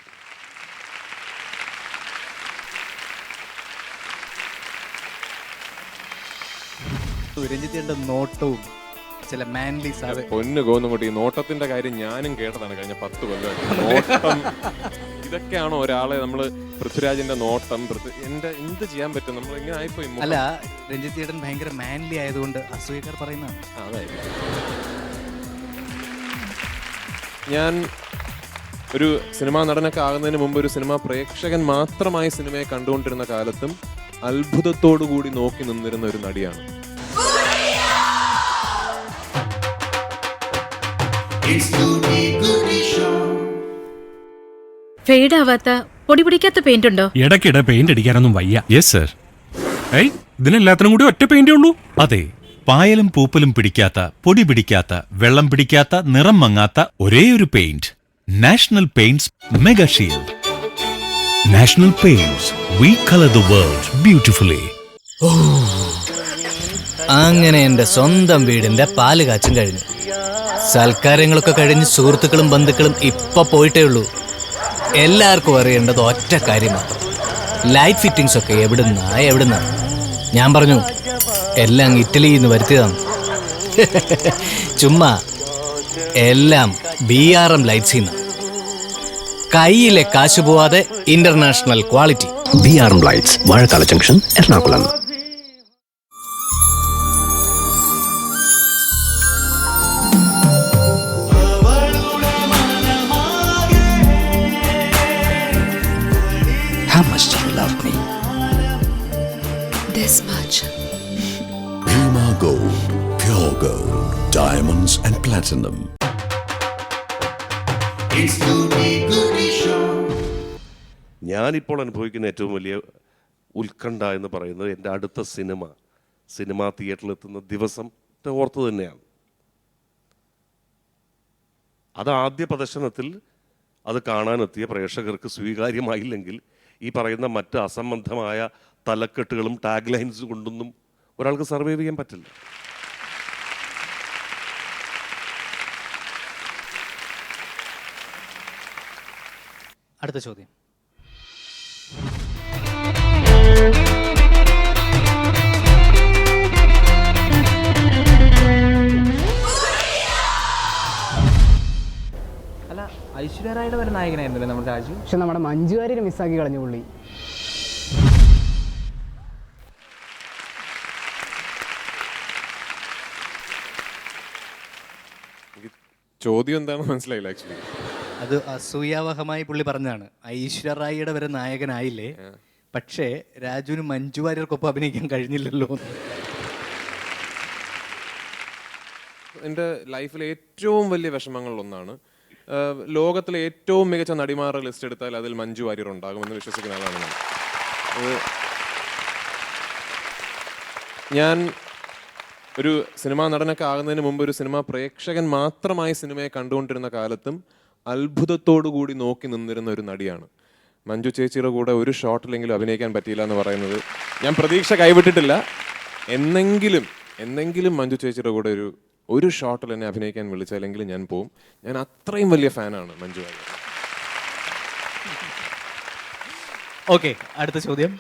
രഞ്ജിത്തിന്റെ നോട്ടവും ചില മാൻലി പൊന്നു ഗോന്നുകുട്ടി, നോട്ടത്തിന്റെ കാര്യം ഞാനും കേട്ടതാണ് കഴിഞ്ഞ 10 കൊല്ലം. നോട്ടം ഇതൊക്കെയാണോ ഒരാളെ നമ്മൾ പൃഥ്വിരാജിന്റെ നോട്ടം എന്ത് ചെയ്യാൻ പറ്റും? നമ്മൾ ഇങ്ങനെ ആയിപ്പോയി. അല്ല, രഞ്ജിത്ത് ചേട്ടൻ ഭയങ്കര മാൻലി ആയതുകൊണ്ട് അസൂയക്കാർ പറയുന്നതാണ്. അതെ, ഞാൻ ഒരു സിനിമാ നടനൊക്കെ ആകുന്നതിന് മുമ്പ് ഒരു സിനിമാ പ്രേക്ഷകൻ മാത്രമായി സിനിമയെ കണ്ടുകൊണ്ടിരുന്ന കാലത്തും അത്ഭുതത്തോടു കൂടി നോക്കി നിന്നിരുന്ന ഒരു നടിയാണ്. ഫെയ്ഡ് ആവാത്ത പൊടി പിടിക്കാത്ത പെയിന്റ് ഉണ്ടോ? ഇടയ്ക്കിടെ പെയിന്റ് അടിക്കാനൊന്നും വയ്യ. Yes sir. ഇതിനെല്ലാത്തിനും കൂടി ഒറ്റ പെയിന്റേ ഉള്ളൂ. അതെ, പായലും പൂപ്പലും പിടിക്കാത്ത, പൊടി പിടിക്കാത്ത, വെള്ളം പിടിക്കാത്ത, നിറം മങ്ങാത്ത ഒരേയൊരു paint. National Paints Mega Shield. National Paints, we colour the world beautifully. അങ്ങനെ എന്റെ സ്വന്തം വീടിന്റെ പാല് കാച്ചും കഴിഞ്ഞു. സൽക്കാരങ്ങളൊക്കെ കഴിഞ്ഞ് സുഹൃത്തുക്കളും ബന്ധുക്കളും ഇപ്പൊ പോയിട്ടേ ഉള്ളൂ. എല്ലാവർക്കും അറിയേണ്ടത് ഒറ്റ കാര്യം മാത്രം. ലൈറ്റ് ഫിറ്റിംഗ്സ് ഒക്കെ എവിടുന്നാ? ഞാൻ പറഞ്ഞു എല്ലാം ഇറ്റലിയിൽ നിന്ന് വരുത്തിയതാണ്. ചുമ്മാ എല്ലാം BRM ലൈറ്റ്സിൽ നിന്ന്. കയ്യിലെ കാശ് പോവാതെ international quality. BRM lights, Vazhakkala junction, Ernakulam. How much do you love me? This much. Bhima Gold, pure gold. Diamonds and Platinum. ഞാനിപ്പോൾ അനുഭവിക്കുന്ന ഏറ്റവും വലിയ ഉത്കണ്ഠ എന്ന് പറയുന്നത് എൻ്റെ അടുത്ത സിനിമ തിയേറ്ററിലെത്തുന്ന ദിവസം ഓർത്ത് തന്നെയാണ്. അത് ആദ്യ പ്രദർശനത്തിൽ അത് കാണാനെത്തിയ പ്രേക്ഷകർക്ക് സ്വീകാര്യമായില്ലെങ്കിൽ ഈ പറയുന്ന മറ്റ് അസംബന്ധമായ തലക്കെട്ടുകളും ടാഗ് ലൈൻസ് കൊണ്ടൊന്നും ഒരാൾക്ക് സർവൈവ് ചെയ്യാൻ പറ്റില്ല. അടുത്ത ചോദ്യം. അല്ല, ഐശ്വര്യയുടെ ഒരു നായകനായിരുന്നല്ലേ നമ്മുടെ രാജു? പക്ഷെ നമ്മുടെ മഞ്ജു വാര്യരെ മിസ്സാക്കി കളഞ്ഞു പുള്ളി. ചോദ്യം എന്താണെന്ന് മനസ്സിലായില്ല ആക്ച്വലി. അത് അസൂയാവഹമായി പുള്ളി പറഞ്ഞതാണ്. ഐശ്വര്യയുടെ വരെ നായകനായില്ലേ, പക്ഷേ രാജുവിന് മഞ്ജു വാര്യർക്കൊപ്പം അഭിനയിക്കാൻ കഴിഞ്ഞില്ലല്ലോ. എൻ്റെ ലൈഫിലെ ഏറ്റവും വലിയ വിഷമങ്ങളിലൊന്നാണ്, ലോകത്തിലെ ഏറ്റവും മികച്ച നടിമാരുടെ ലിസ്റ്റ് എടുത്താൽ അതിൽ മഞ്ജു വാര്യർ ഉണ്ടാകുമെന്ന് വിശ്വസിക്കുന്ന ആളാണ് ഞാൻ. ഒരു സിനിമാ നടനൊക്കെ ആകുന്നതിന് മുമ്പ് ഒരു സിനിമാ പ്രേക്ഷകൻ മാത്രമായി സിനിമയെ കണ്ടുകൊണ്ടിരുന്ന കാലത്തും അത്ഭുതത്തോടു കൂടി നോക്കി നിന്നിരുന്ന ഒരു നടിയാണ് മഞ്ജു ചേച്ചിയുടെ കൂടെ. ഒരു ഷോട്ടിലെങ്കിലും അഭിനയിക്കാൻ പറ്റിയില്ല എന്ന് പറയുന്നത് ഞാൻ പ്രതീക്ഷ കൈവിട്ടിട്ടില്ല. എന്നെങ്കിലും മഞ്ജു ചേച്ചിയുടെ കൂടെ ഒരു ഷോട്ടിൽ എന്നെ അഭിനയിക്കാൻ വിളിച്ചാലെങ്കിൽ ഞാൻ പോവും. ഞാൻ അത്രയും വലിയ ഫാനാണ് മഞ്ജു വാര്യർ. ഓക്കെ, അടുത്ത ചോദ്യം.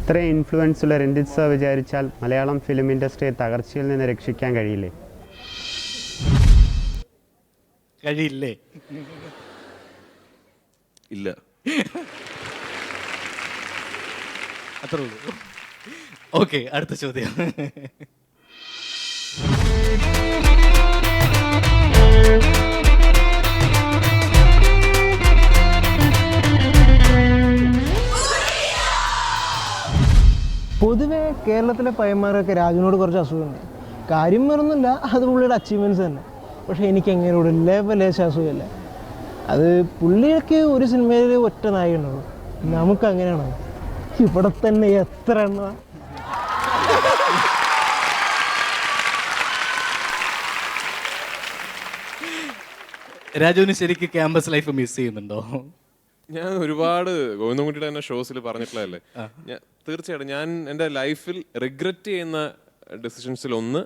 ഇത്രയും ഇൻഫ്ലുവൻസ് ഉള്ള രഞ്ജിത്ത് സർ വിചാരിച്ചാൽ മലയാളം ഫിലിം ഇൻഡസ്ട്രിയെ തകർച്ചയിൽ നിന്ന് രക്ഷിക്കാൻ കഴിയില്ലേ? കഴിയില്ലേ? ഇല്ല, അത്രേ ഉള്ളൂ. ഓക്കെ, അടുത്ത ചോദ്യം. പൊതുവെ കേരളത്തിലെ പയ്യന്മാരൊക്കെ രാജുവിനോട് കുറച്ച് അസുഖമുണ്ട്. കാര്യം വരുന്നില്ല, അത് പുള്ളിയുടെ അച്ചീവ്മെൻറ്റ്സ് തന്നെ. പക്ഷേ എനിക്ക് എങ്ങനെയോട് ലെവലേശ അസുഖമില്ല. അത് പുള്ളിയൊക്കെ ഒരു സിനിമയിൽ ഒറ്റ നായകനുള്ളൂ, നമുക്ക് അങ്ങനെയാണോ? ഇവിടെ തന്നെ എത്ര എണ്ണ. രാജുവിന് ശരിക്കും ക്യാമ്പസ് ലൈഫ് മിസ് ചെയ്യുന്നുണ്ടോ? ഞാൻ ഒരുപാട് ഗോവിന്ദൻകുട്ടിയുടെ തന്നെ ഷോസിൽ പറഞ്ഞിട്ടുള്ളതല്ലേ, തീർച്ചയായിട്ടും ഞാൻ എൻ്റെ ലൈഫിൽ റിഗ്രറ്റ് ചെയ്യുന്ന ഡിസിഷൻസിൽ ഒന്ന്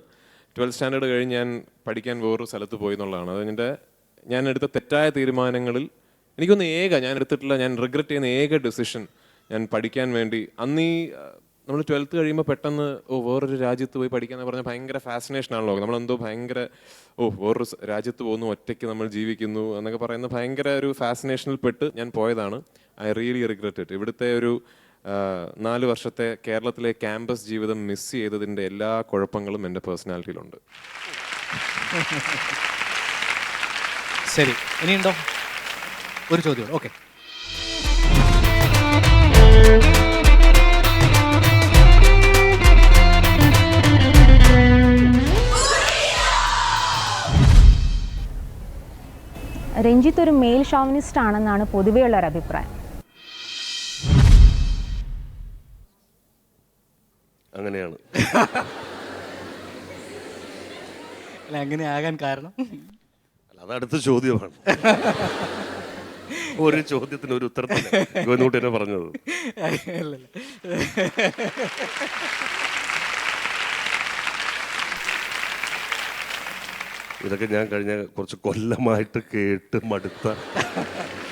12th സ്റ്റാൻഡേർഡ് കഴിഞ്ഞ് ഞാൻ പഠിക്കാൻ വേറൊരു സ്ഥലത്ത് പോയി എന്നുള്ളതാണ്. അത് ഞാൻ എടുത്ത തെറ്റായ തീരുമാനങ്ങളിൽ എനിക്കൊന്ന് ഞാൻ എടുത്തിട്ടുള്ള, ഞാൻ റിഗ്രറ്റ് ചെയ്യുന്ന ഏക ഡിസിഷൻ ഞാൻ പഠിക്കാൻ വേണ്ടി. അന്ന് നമ്മൾ 12th കഴിയുമ്പോൾ പെട്ടെന്ന് വേറൊരു രാജ്യത്ത് പോയി പഠിക്കാന്ന് പറഞ്ഞാൽ ഭയങ്കര ഫാസിനേഷൻ ആണല്ലോ. നമ്മളെന്തോ ഭയങ്കര വേറൊരു രാജ്യത്ത് പോകുന്നു, ഒറ്റയ്ക്ക് നമ്മൾ ജീവിക്കുന്നു എന്നൊക്കെ പറയുന്ന ഭയങ്കര ഒരു ഫാസിനേഷനിൽ പെട്ട് ഞാൻ പോയതാണ്. I really regret it. ഇവിടുത്തെ ഒരു 4 വർഷത്തെ കേരളത്തിലെ ക്യാമ്പസ് ജീവിതം മിസ് ചെയ്തതിൻ്റെ എല്ലാ കുഴപ്പങ്ങളും എൻ്റെ പേഴ്സണാലിറ്റിയിലുണ്ട്. ശരി, ഇനിയുണ്ടോ ഒരു ചോദ്യം? ഓക്കെ. രഞ്ജിത്ത് ഒരു മെയിൽ ഷോവിനിസ്റ്റ് ആണെന്നാണ് പൊതുവെയുള്ള ഒരു അഭിപ്രായം. അങ്ങനെയാണ്. അല്ല, അങ്ങനെ ആകാൻ കാരണം അത് അടുത്ത ചോദ്യമാണ്. ഒരു ചോദ്യത്തിന് ഒരു ഉത്തരത്തിന് ഗോവിന്ദൻകുട്ടി തന്നെ പറഞ്ഞത്. ഇതൊക്കെ ഞാൻ കഴിഞ്ഞ കുറച്ച് കൊല്ലമായിട്ട് കേട്ട് മടുത്ത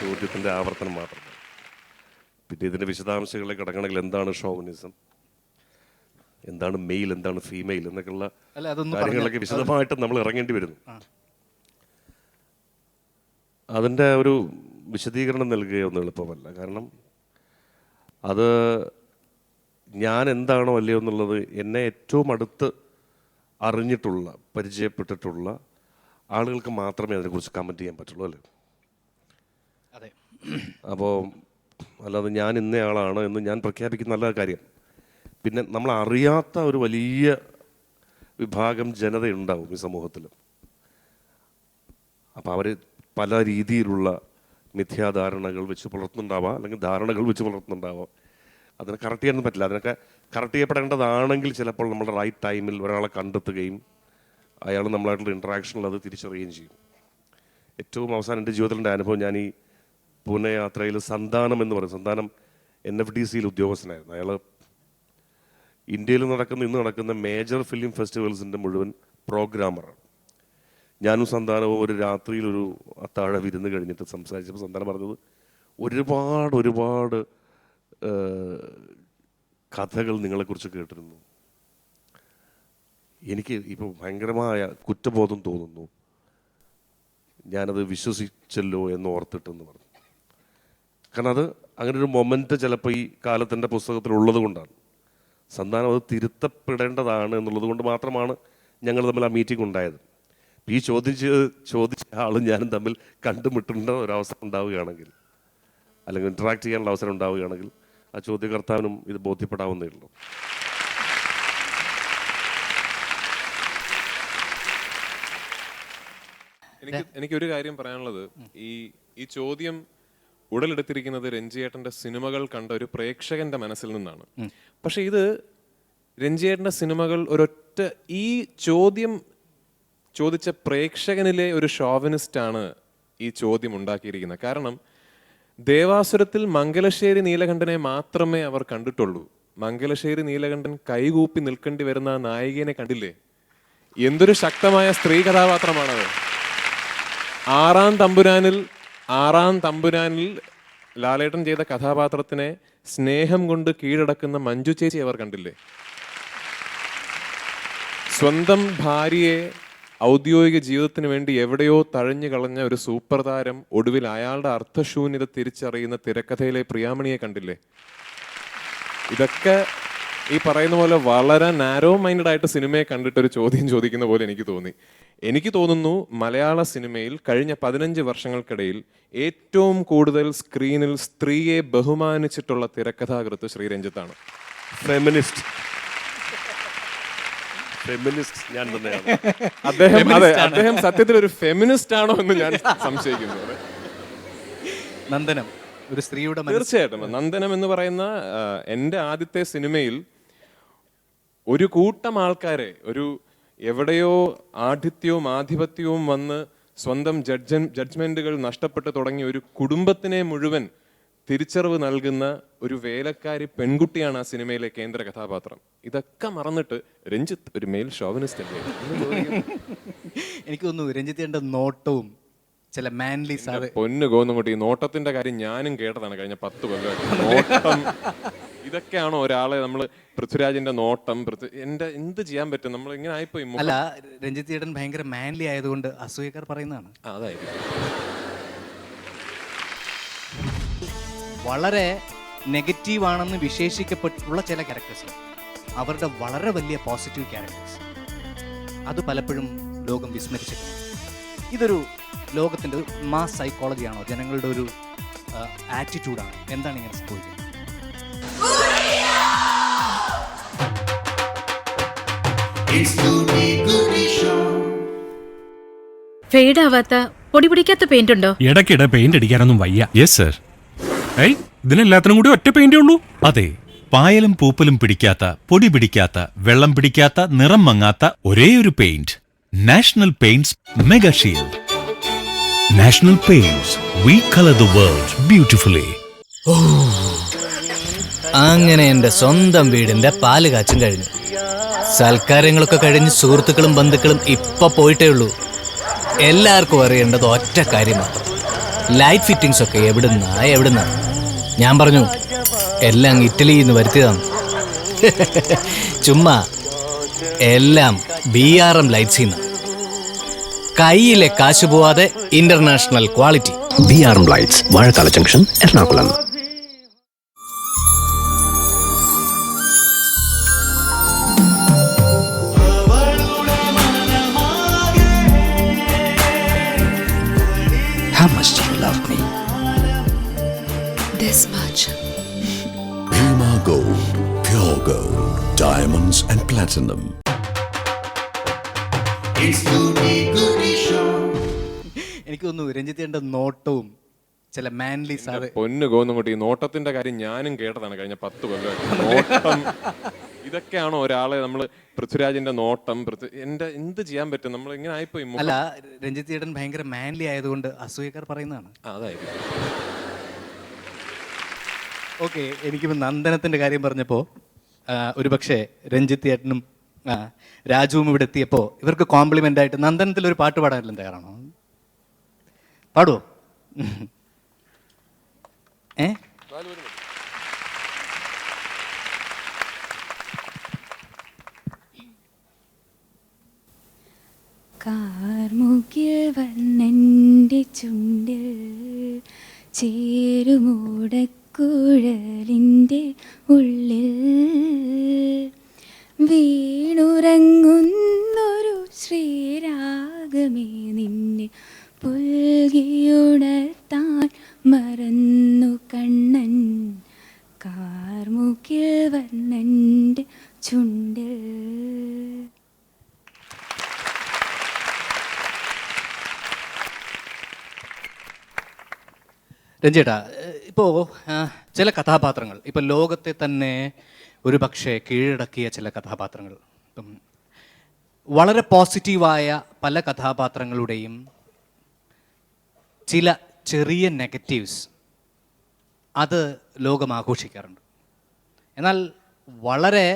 ചോദ്യത്തിൻ്റെ ആവർത്തനം മാത്രം. പിന്നെ ഇതിൻ്റെ വിശദാംശങ്ങളിലേക്ക് കടക്കണമെങ്കിൽ എന്താണ് ഷോവിനിസം, എന്താണ് മെയിൽ, എന്താണ് ഫീമെയിൽ എന്നൊക്കെയുള്ള കാര്യങ്ങളിലൊക്കെ വിശദമായിട്ട് നമ്മൾ ഇറങ്ങേണ്ടി വരുന്നു. അതിൻ്റെ ഒരു വിശദീകരണം നൽകുകയൊന്നും എളുപ്പമല്ല. കാരണം അത് ഞാൻ എന്താണോ അല്ലയോ എന്നുള്ളത് എന്നെ ഏറ്റവും അടുത്ത് അറിഞ്ഞിട്ടുള്ള, പരിചയപ്പെട്ടിട്ടുള്ള ആളുകൾക്ക് മാത്രമേ അതിനെക്കുറിച്ച് കമൻറ്റ് ചെയ്യാൻ പറ്റുള്ളൂ, അല്ലേ? അപ്പോൾ അല്ലാതെ ഞാൻ ഇന്നയാളാണ് എന്ന് ഞാൻ പ്രഖ്യാപിക്കുന്ന നല്ല കാര്യം. പിന്നെ നമ്മൾ അറിയാത്ത ഒരു വലിയ വിഭാഗം ജനതയുണ്ടാവും ഈ സമൂഹത്തിൽ. അപ്പോൾ അവർ പല രീതിയിലുള്ള മിഥ്യാധാരണകൾ വെച്ച് പുലർത്തുന്നുണ്ടാവാം, അല്ലെങ്കിൽ ധാരണകൾ വെച്ച് പുലർത്തുന്നുണ്ടാവാം. അതിനെ കറക്റ്റ് ചെയ്യാനൊന്നും പറ്റില്ല. അതിനൊക്കെ കറക്റ്റ് ചെയ്യപ്പെടേണ്ടതാണെങ്കിൽ ചിലപ്പോൾ നമ്മുടെ റൈറ്റ് ടൈമിൽ ഒരാളെ കണ്ടെത്തുകയും അയാൾ നമ്മളായിട്ടുള്ള ഇൻട്രാക്ഷനിൽ അത് തിരിച്ചറിയുകയും ചെയ്യും. ഏറ്റവും അവസാനം എൻ്റെ ജീവിതത്തിൻ്റെ അനുഭവം, ഞാൻ ഈ പൂനെ യാത്രയിൽ സന്താനം എന്ന് പറയും, സന്താനം NFDCയിൽ ഉദ്യോഗസ്ഥനായിരുന്നു. അയാൾ ഇന്ത്യയിൽ ഇന്ന് നടക്കുന്ന മേജർ ഫിലിം ഫെസ്റ്റിവൽസിൻ്റെ മുഴുവൻ പ്രോഗ്രാമറാണ്. ഞാനും സന്താനവും ഒരു രാത്രിയിൽ ഒരു അത്താഴ വിരുന്ന് കഴിഞ്ഞിട്ട് സംസാരിച്ചപ്പോൾ സന്താനം പറഞ്ഞത് ഒരുപാട് കഥകൾ നിങ്ങളെക്കുറിച്ച് കേട്ടിരുന്നു. എനിക്ക് ഇപ്പോൾ ഭയങ്കരമായ കുറ്റബോധം തോന്നുന്നു, ഞാനത് വിശ്വസിച്ചല്ലോ എന്ന് ഓർത്തിട്ടെന്ന് പറഞ്ഞു. കാരണം അത് അങ്ങനെ ഒരു മൊമെൻ്റ് ചിലപ്പോൾ ഈ കാലത്തിൻ്റെ പുസ്തകത്തിലുള്ളത് കൊണ്ടാണ്. സന്താനം അത് തിരുത്തപ്പെടേണ്ടതാണ് എന്നുള്ളത് കൊണ്ട് മാത്രമാണ് ഞങ്ങൾ തമ്മിൽ ആ മീറ്റിംഗ് ഉണ്ടായത്. ഈ ചോദിച്ച ആളും ഞാനും തമ്മിൽ കണ്ടുമുട്ടേണ്ട ഒരവസരം ഉണ്ടാവുകയാണെങ്കിൽ, അല്ലെങ്കിൽ ഇൻട്രാക്ട് ചെയ്യാനുള്ള അവസരം ഉണ്ടാവുകയാണെങ്കിൽ ആ ചോദ്യകർത്താവിനും ഇത് ബോധ്യപ്പെടാവുന്നേ ഉള്ളൂ. എനിക്കൊരു കാര്യം പറയാനുള്ളത്, ഈ ചോദ്യം ഉടലെടുത്തിരിക്കുന്നത് രഞ്ജിയേട്ടൻ്റെ സിനിമകൾ കണ്ട ഒരു പ്രേക്ഷകന്റെ മനസ്സിൽ നിന്നാണ്. പക്ഷെ ഇത് രഞ്ജിയേട്ടൻ്റെ സിനിമകൾ ഈ ചോദ്യം ചോദിച്ച പ്രേക്ഷകനിലെ ഒരു ഷോവനിസ്റ്റാണ് ഈ ചോദ്യം ഉണ്ടാക്കിയിരിക്കുന്നത്. കാരണം ദേവാസുരത്തിൽ മംഗലശ്ശേരി നീലകണ്ഠനെ മാത്രമേ അവർ കണ്ടിട്ടുള്ളൂ. മംഗലശ്ശേരി നീലകണ്ഠൻ കൈകൂപ്പി നിൽക്കേണ്ടി വരുന്ന നായികനെ കണ്ടില്ലേ? എന്തൊരു ശക്തമായ സ്ത്രീ കഥാപാത്രമാണത്. ആറാം തമ്പുരാനിൽ ലാലേട്ടൻ ചെയ്ത കഥാപാത്രത്തിനെ സ്നേഹം കൊണ്ട് കീഴടക്കുന്ന മഞ്ജു ചേച്ചി അവർ കണ്ടില്ലേ? സ്വന്തം ഭാര്യയെ ഔദ്യോഗിക ജീവിതത്തിന് വേണ്ടി എവിടെയോ തഴഞ്ഞു കളഞ്ഞ ഒരു സൂപ്പർ താരം ഒടുവിൽ അയാളുടെ അർത്ഥശൂന്യത തിരിച്ചറിയുന്ന തിരക്കഥയിലെ പ്രിയാമണിയെ കണ്ടില്ലേ? ഇതൊക്കെ ഈ പറയുന്ന പോലെ വളരെ നാരോ മൈൻഡഡ് ആയിട്ട് സിനിമയെ കണ്ടിട്ടൊരു ചോദ്യം ചോദിക്കുന്ന പോലെ എനിക്ക് തോന്നുന്നു മലയാള സിനിമയിൽ കഴിഞ്ഞ 15 വർഷങ്ങൾക്കിടയിൽ ഏറ്റവും കൂടുതൽ സ്ക്രീനിൽ സ്ത്രീയെ ബഹുമാനിച്ചിട്ടുള്ള തിരക്കഥാകൃത്ത് ശ്രീ രഞ്ജിത്താണ്. ഫെമിനിസ്റ്റ് ഞാൻ തന്നെയാണ്. അദ്ദേഹം സത്യത്തിൽ ഒരു ഫെമിനിസ്റ്റ് ആണോ എന്ന് ഞാൻ സംശയിക്കുന്നു. നന്ദനം ഒരു സ്ത്രീയുടെ തീർച്ചയായിട്ടും. നന്ദനം എന്ന് പറയുന്ന എൻ്റെ ആദ്യത്തെ സിനിമയിൽ ഒരു കൂട്ടം ആൾക്കാരെ, ഒരു എവിടെയോ ആഠിത്യവും ആധിപത്യവും വന്ന് സ്വന്തം ജഡ്ജ്മെന്റുകൾ നഷ്ടപ്പെട്ടു തുടങ്ങിയ ഒരു കുടുംബത്തിനെ മുഴുവൻ തിരിച്ചറിവ് നൽകുന്ന ഒരു വേലക്കാരി പെൺകുട്ടിയാണ് ആ സിനിമയിലെ കേന്ദ്ര കഥാപാത്രം. ഇതൊക്കെ മറന്നിട്ട് രഞ്ജിത്ത് ഒരു മെയിൽ ഷോവനിസ്റ്റ് അല്ലേ? എനിക്ക് തോന്നുന്നു രഞ്ജിത്തിന്റെ നോട്ടവും ചില മാൻലി പൊന്നു ഗോന്നുകുട്ടി, ഈ നോട്ടത്തിന്റെ കാര്യം ഞാനും കേട്ടതാണ് കഴിഞ്ഞ 10 കൊല്ലമായിട്ട്. നോട്ടം ഇതൊക്കെയാണോ ഒരാളെ നമ്മൾ പൃഥ്വിരാജിന്റെ നോട്ടം എന്ത് ചെയ്യാൻ പറ്റും? നമ്മൾ ഇങ്ങനെ ആയിപ്പോയി. അല്ല, രഞ്ജിത്ത് ചേട്ടൻ ഭയങ്കര മാൻലി ആയതുകൊണ്ട് അസൂയക്കാർ പറയുന്നതാണ്. അതായിരിക്കും. വളരെ നെഗറ്റീവ് ആണെന്ന് വിശേഷിക്കപ്പെട്ടിട്ടുള്ള ചില ക്യാരക്ടേഴ്സ്, അവരുടെ വളരെ വലിയ പോസിറ്റീവ് ക്യാരക്ടേഴ്സ്, അത് പലപ്പോഴും ലോകം വിസ്മരിച്ചിട്ടുണ്ട്. ഇതൊരു ലോകത്തിൻ്റെ മാസ് സൈക്കോളജിയാണോ, ജനങ്ങളുടെ ഒരു ആറ്റിറ്റ്യൂഡാണോ, എന്താണ് ഇങ്ങനെ സംഭവിക്കുന്നത്? ഫെയ്ഡ് ആവാത്ത പൊടി പിടിക്കാത്ത പെയിന്റ് ഉണ്ടോ? ഇടയ്ക്കിടെ പെയിന്റ് അടിക്കാനൊന്നും വയ്യ. Yes sir. ഇതിനെല്ലാത്തിനും കൂടി ഒറ്റ പെയിന്റേ ഉള്ളൂ. അതെ, പായലും പൂപ്പലും പിടിക്കാത്ത, പൊടി പിടിക്കാത്ത, വെള്ളം പിടിക്കാത്ത, നിറം മങ്ങാത്ത ഒരേയൊരു paint. National Paints Mega Shield. National Paints, we colour the world beautifully. അങ്ങനെ എൻ്റെ സ്വന്തം വീടിന്റെ പാല് കാച്ചും കഴിഞ്ഞു. സൽക്കാരങ്ങളൊക്കെ കഴിഞ്ഞ് സുഹൃത്തുക്കളും ബന്ധുക്കളും ഇപ്പൊ പോയിട്ടേ ഉള്ളൂ. എല്ലാവർക്കും അറിയേണ്ടത് ഒറ്റ കാര്യം മാത്രം, ലൈറ്റ് ഫിറ്റിംഗ്സ് ഒക്കെ എവിടുന്നാ. ഞാൻ പറഞ്ഞു എല്ലാം ഇറ്റലിയിൽ നിന്ന് വരുത്തിയതാണ്. ചുമ്മാ എല്ലാം BRM ലൈറ്റ്സിൽ നിന്ന്. കയ്യിലെ കാശ് പോവാതെ international quality. BRM lights, Vazhakkala junction, Ernakulam. How much do you love me? and Platinum. എനിക്ക് തോന്നുന്നു രഞ്ജിത്തിന്റെ നോട്ടവും ചില മാൻലി സാറ് പൊന്നു ഗോന്നുകുട്ടി, ഈ നോട്ടത്തിന്റെ കാര്യം ഞാനും കേട്ടതാണ് കഴിഞ്ഞ 10 കൊല്ലമായിട്ട്. നോട്ടം ഇതൊക്കെയാണോ ഒരാളെ നമ്മൾ പൃഥ്വിരാജിന്റെ നോട്ടം എന്റെ എന്ത് ചെയ്യാൻ പറ്റും? നമ്മൾ ഇങ്ങനെ ആയിപ്പോയി. അല്ല, രഞ്ജിത്ത് ചേട്ടൻ ഭയങ്കര മാൻലി ആയതുകൊണ്ട് അസൂയക്കാർ പറയുന്നതാണ്. അതായിരിക്കും. ഓക്കെ, എനിക്കിപ്പോൾ നന്ദനത്തിന്റെ കാര്യം പറഞ്ഞപ്പോൾ ഒരുപക്ഷെ രഞ്ജിത്ത് ചേട്ടനും രാജുവും ഇവിടെ എത്തിയപ്പോൾ ഇവർക്ക് കോംപ്ലിമെന്റ് ആയിട്ട് നന്ദനത്തിൽ ഒരു പാട്ട് പാടാനെല്ലാം തയ്യാറാണോ? പാടുവോ? കാർമുകിൽ വന്നെൻ്റെ ചുണ്ടിൽ ചേരുമൂടക്കുഴലിൻ്റെ ഉള്ളിൽ വീണുറങ്ങുന്നൊരു ശ്രീരാഗമേ നിന്നെ പുൽകിയുണർത്താൻ മറന്നു കണ്ണൻ. കാർമുകിൽ വന്നെൻ്റെ ചുണ്ടിൽ. രഞ്ജേട്ടാ, ഇപ്പോൾ ചില കഥാപാത്രങ്ങൾ ഇപ്പം ലോകത്തെ തന്നെ ഒരു പക്ഷേ കീഴടക്കിയ ചില കഥാപാത്രങ്ങൾ, ഇപ്പം വളരെ പോസിറ്റീവായ പല കഥാപാത്രങ്ങളുടെയും ചില ചെറിയ നെഗറ്റീവ്സ് അത് ലോകം ആഘോഷിക്കാറുണ്ട്. എന്നാൽ വളരെ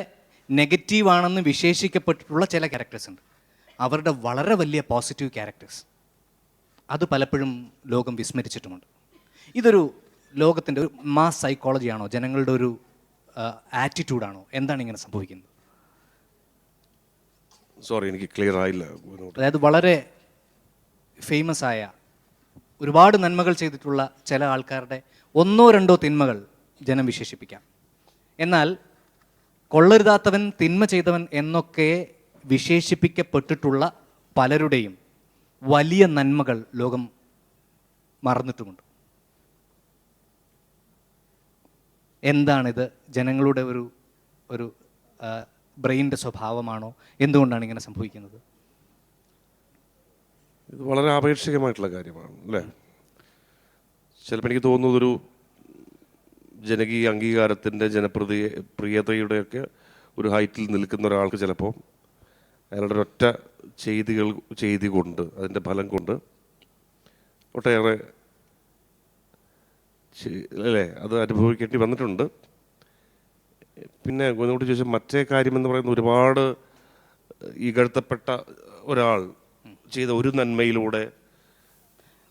നെഗറ്റീവാണെന്ന് വിശേഷിക്കപ്പെട്ടിട്ടുള്ള ചില ക്യാരക്ടേഴ്സ് ഉണ്ട്. അവരുടെ വളരെ വലിയ പോസിറ്റീവ് ക്യാരക്ടേഴ്സ് അത് പലപ്പോഴും ലോകം വിസ്മരിച്ചിട്ടുമുണ്ട്. ഇതൊരു ലോകത്തിൻ്റെ ഒരു മാസ് സൈക്കോളജിയാണോ, ജനങ്ങളുടെ ഒരു ആറ്റിറ്റ്യൂഡാണോ, എന്താണ് ഇങ്ങനെ സംഭവിക്കുന്നത്? സോറി, എനിക്ക് ക്ലിയർ ആയില്ല. അതായത് വളരെ ഫേമസ് ആയ ഒരുപാട് നന്മകൾ ചെയ്തിട്ടുള്ള ചില ആൾക്കാരുടെ 1-2 തിന്മകൾ ജനം വിശേഷിപ്പിക്കാം. എന്നാൽ കൊള്ളരുതാത്തവൻ, തിന്മ ചെയ്തവൻ എന്നൊക്കെ വിശേഷിപ്പിക്കപ്പെട്ടിട്ടുള്ള പലരുടെയും വലിയ നന്മകൾ ലോകം മറന്നിട്ടുമുണ്ട്. എന്താണിത്? ജനങ്ങളുടെ ഒരു ബ്രെയിനിൻ്റെ സ്വഭാവമാണോ? എന്തുകൊണ്ടാണ് ഇങ്ങനെ സംഭവിക്കുന്നത്? ഇത് വളരെ ആപേക്ഷികമായിട്ടുള്ള കാര്യമാണ് അല്ലേ? ചിലപ്പോൾ എനിക്ക് തോന്നുന്നത് ഒരു ജനകീയ അംഗീകാരത്തിൻ്റെ പ്രിയതയുടെയൊക്കെ ഒരു ഹൈറ്റിൽ നിൽക്കുന്ന ഒരാൾക്ക് ചിലപ്പോൾ അയാളുടെ ഒരൊറ്റ ചെയ്തി കൊണ്ട്, അതിൻ്റെ ഫലം കൊണ്ട് ഒട്ടേറെ അല്ലേ അത് അനുഭവിക്കേണ്ടി വന്നിട്ടുണ്ട്. പിന്നെ ഒന്നുകൂടി ചോദിച്ചാൽ മറ്റേ കാര്യമെന്ന് പറയുന്നത് ഒരുപാട് ഇകഴ്ത്തപ്പെട്ട ഒരാൾ ചെയ്ത ഒരു നന്മയിലൂടെ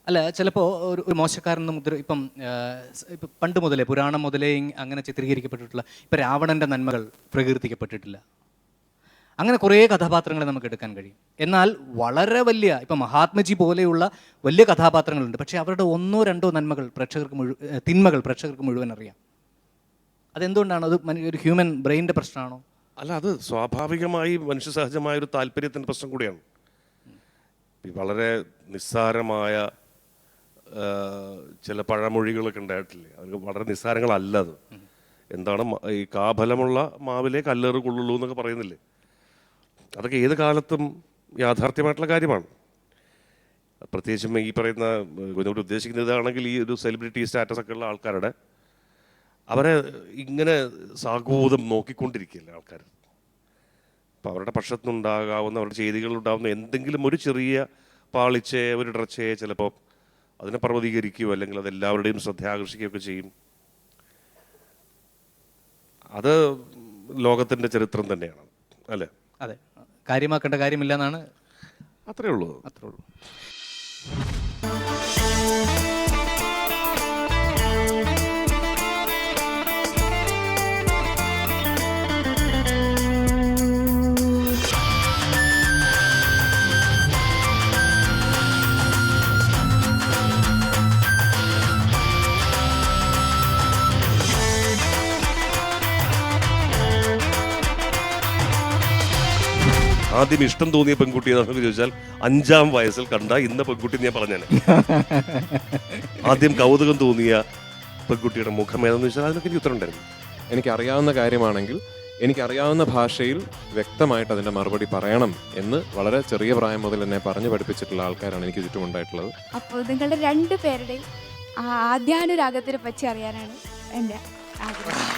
അല്ല, ചിലപ്പോൾ ഒരു മോശക്കാരൻ മുദ്ര ഇപ്പം പണ്ട് മുതലേ, പുരാണം മുതലേ അങ്ങനെ ചിത്രീകരിക്കപ്പെട്ടിട്ടുള്ള ഇപ്പം രാവണൻ്റെ നന്മകൾ പ്രകീർത്തിക്കപ്പെട്ടിട്ടില്ല. അങ്ങനെ കുറേ കഥാപാത്രങ്ങളെ നമുക്ക് എടുക്കാൻ കഴിയും. എന്നാൽ വളരെ വലിയ ഇപ്പം മഹാത്മജി പോലെയുള്ള വലിയ കഥാപാത്രങ്ങളുണ്ട്. പക്ഷേ അവരുടെ 1-2 നന്മകൾ തിന്മകൾ പ്രേക്ഷകർക്ക് മുഴുവൻ അറിയാം. അതെന്തുകൊണ്ടാണ്? അത് ഒരു ഹ്യൂമൻ ബ്രെയിനിൻ്റെ പ്രശ്നമാണോ? അല്ല, അത് സ്വാഭാവികമായി മനുഷ്യ സഹജമായ ഒരു താല്പര്യത്തിൻ്റെ പ്രശ്നം കൂടിയാണ്. വളരെ നിസ്സാരമായ ചില പഴമൊഴികളൊക്കെ ഉണ്ടായിട്ടില്ലേ, അതൊക്കെ വളരെ നിസ്സാരങ്ങളല്ല. അത് എന്താണ് ഈ കാഫലമുള്ള മാവിലെ കല്ലേറ് കൊള്ളുള്ളൂ എന്നൊക്കെ പറയുന്നില്ലേ? അതൊക്കെ ഏത് കാലത്തും യാഥാർത്ഥ്യമായിട്ടുള്ള കാര്യമാണ്. പ്രത്യേകിച്ചും ഈ പറയുന്ന ഉദ്ദേശിക്കുന്നതാണെങ്കിൽ ഈ ഒരു സെലിബ്രിറ്റി സ്റ്റാറ്റസ് ഒക്കെ ഉള്ള ആൾക്കാരുടെ അവരെ ഇങ്ങനെ സാഗൂതം നോക്കിക്കൊണ്ടിരിക്കില്ല ആൾക്കാർ. അപ്പോൾ അവരുടെ പക്ഷത്തുനിന്നുണ്ടാകാവുന്ന, അവരുടെ ചെയ്തികളുണ്ടാകുന്ന എന്തെങ്കിലും ഒരു ചെറിയ പാളിച്ചയെ, ഒരു ഇടർച്ചയെ ചിലപ്പോൾ അതിനെ പർവ്വതീകരിക്കുകയോ അല്ലെങ്കിൽ അത് എല്ലാവരുടെയും ശ്രദ്ധ ആകർഷിക്കുകയൊക്കെ ചെയ്യും. അത് ലോകത്തിൻ്റെ ചരിത്രം തന്നെയാണ് അല്ലേ? അതെ, കാര്യമാക്കേണ്ട കാര്യമില്ല എന്നാണ്. അത്രേ ഉള്ളൂ. ആദ്യം ഇഷ്ടം തോന്നിയ പെൺകുട്ടി എന്നൊക്കെ ചോദിച്ചാൽ 5-ാം വയസ്സിൽ കണ്ട ഇന്ന പെൺകുട്ടി ഞാൻ പറഞ്ഞാണ്. ആദ്യം കൗതുകം തോന്നിയ പെൺകുട്ടിയുടെ മുഖം ഏതെന്ന് ചോദിച്ചാൽ അതിനൊക്കെ എനിക്ക് ഉത്തരം ഉണ്ടായിരുന്നു. എനിക്കറിയാവുന്ന കാര്യമാണെങ്കിൽ എനിക്കറിയാവുന്ന ഭാഷയിൽ വ്യക്തമായിട്ട് അതിൻ്റെ മറുപടി പറയണം എന്ന് വളരെ ചെറിയ പ്രായം മുതൽ എന്നെ പറഞ്ഞു പഠിപ്പിച്ചിട്ടുള്ള ആൾക്കാരാണ് എനിക്ക് ചുറ്റും ഉണ്ടായിട്ടുള്ളത്. അപ്പോൾ നിങ്ങളുടെ രണ്ടുപേരുടെയും ആദ്യാനുരാഗത്തിനെ പറ്റി അറിയാനാണ് എൻ്റെ ആഗ്രഹം.